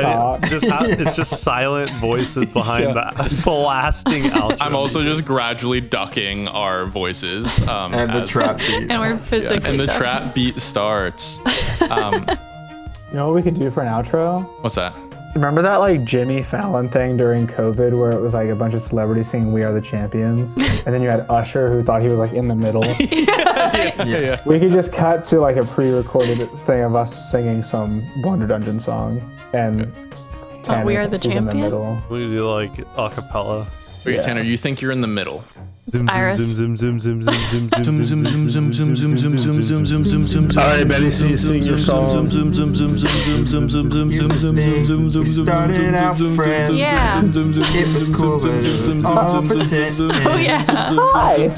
talk. it's just silent voices behind that blasting outro. I'm also just gradually ducking our voices. And the as- trap beat. And we're physically and the done. trap beat starts. You know what we could do for an outro? What's that? Remember that like Jimmy Fallon thing during COVID where it was like a bunch of celebrities singing "We Are the Champions," and then you had Usher who thought he was like in the middle. Yeah. We could just cut to like a pre-recorded thing of us singing some Blunder Dungeon song, and Tanner We Are the thinks he's in the Champion? middle. We do like a cappella. Okay, Tanner, you think you're in the middle? Iris. Zoom, zoom, zoom, zoom, zoom, zoom, zoom, zoom, zoom, zoom, zoom, zoom, zoom, zoom, zoom, zoom. All right, Benny, so you sing your song. Yeah. It was cool, but all pretend. Oh yeah. Hi.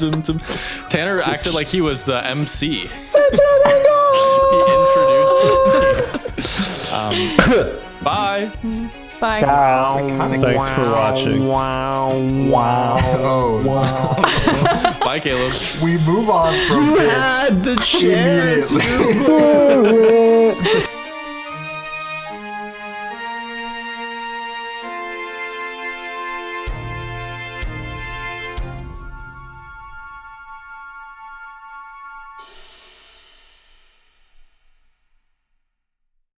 Tanner acted like he was the MC. He introduced me. Bye. Bye. Ciao. Thanks for watching. Oh, Bye, Caleb. we move on from bits The chance. immediately. Do it.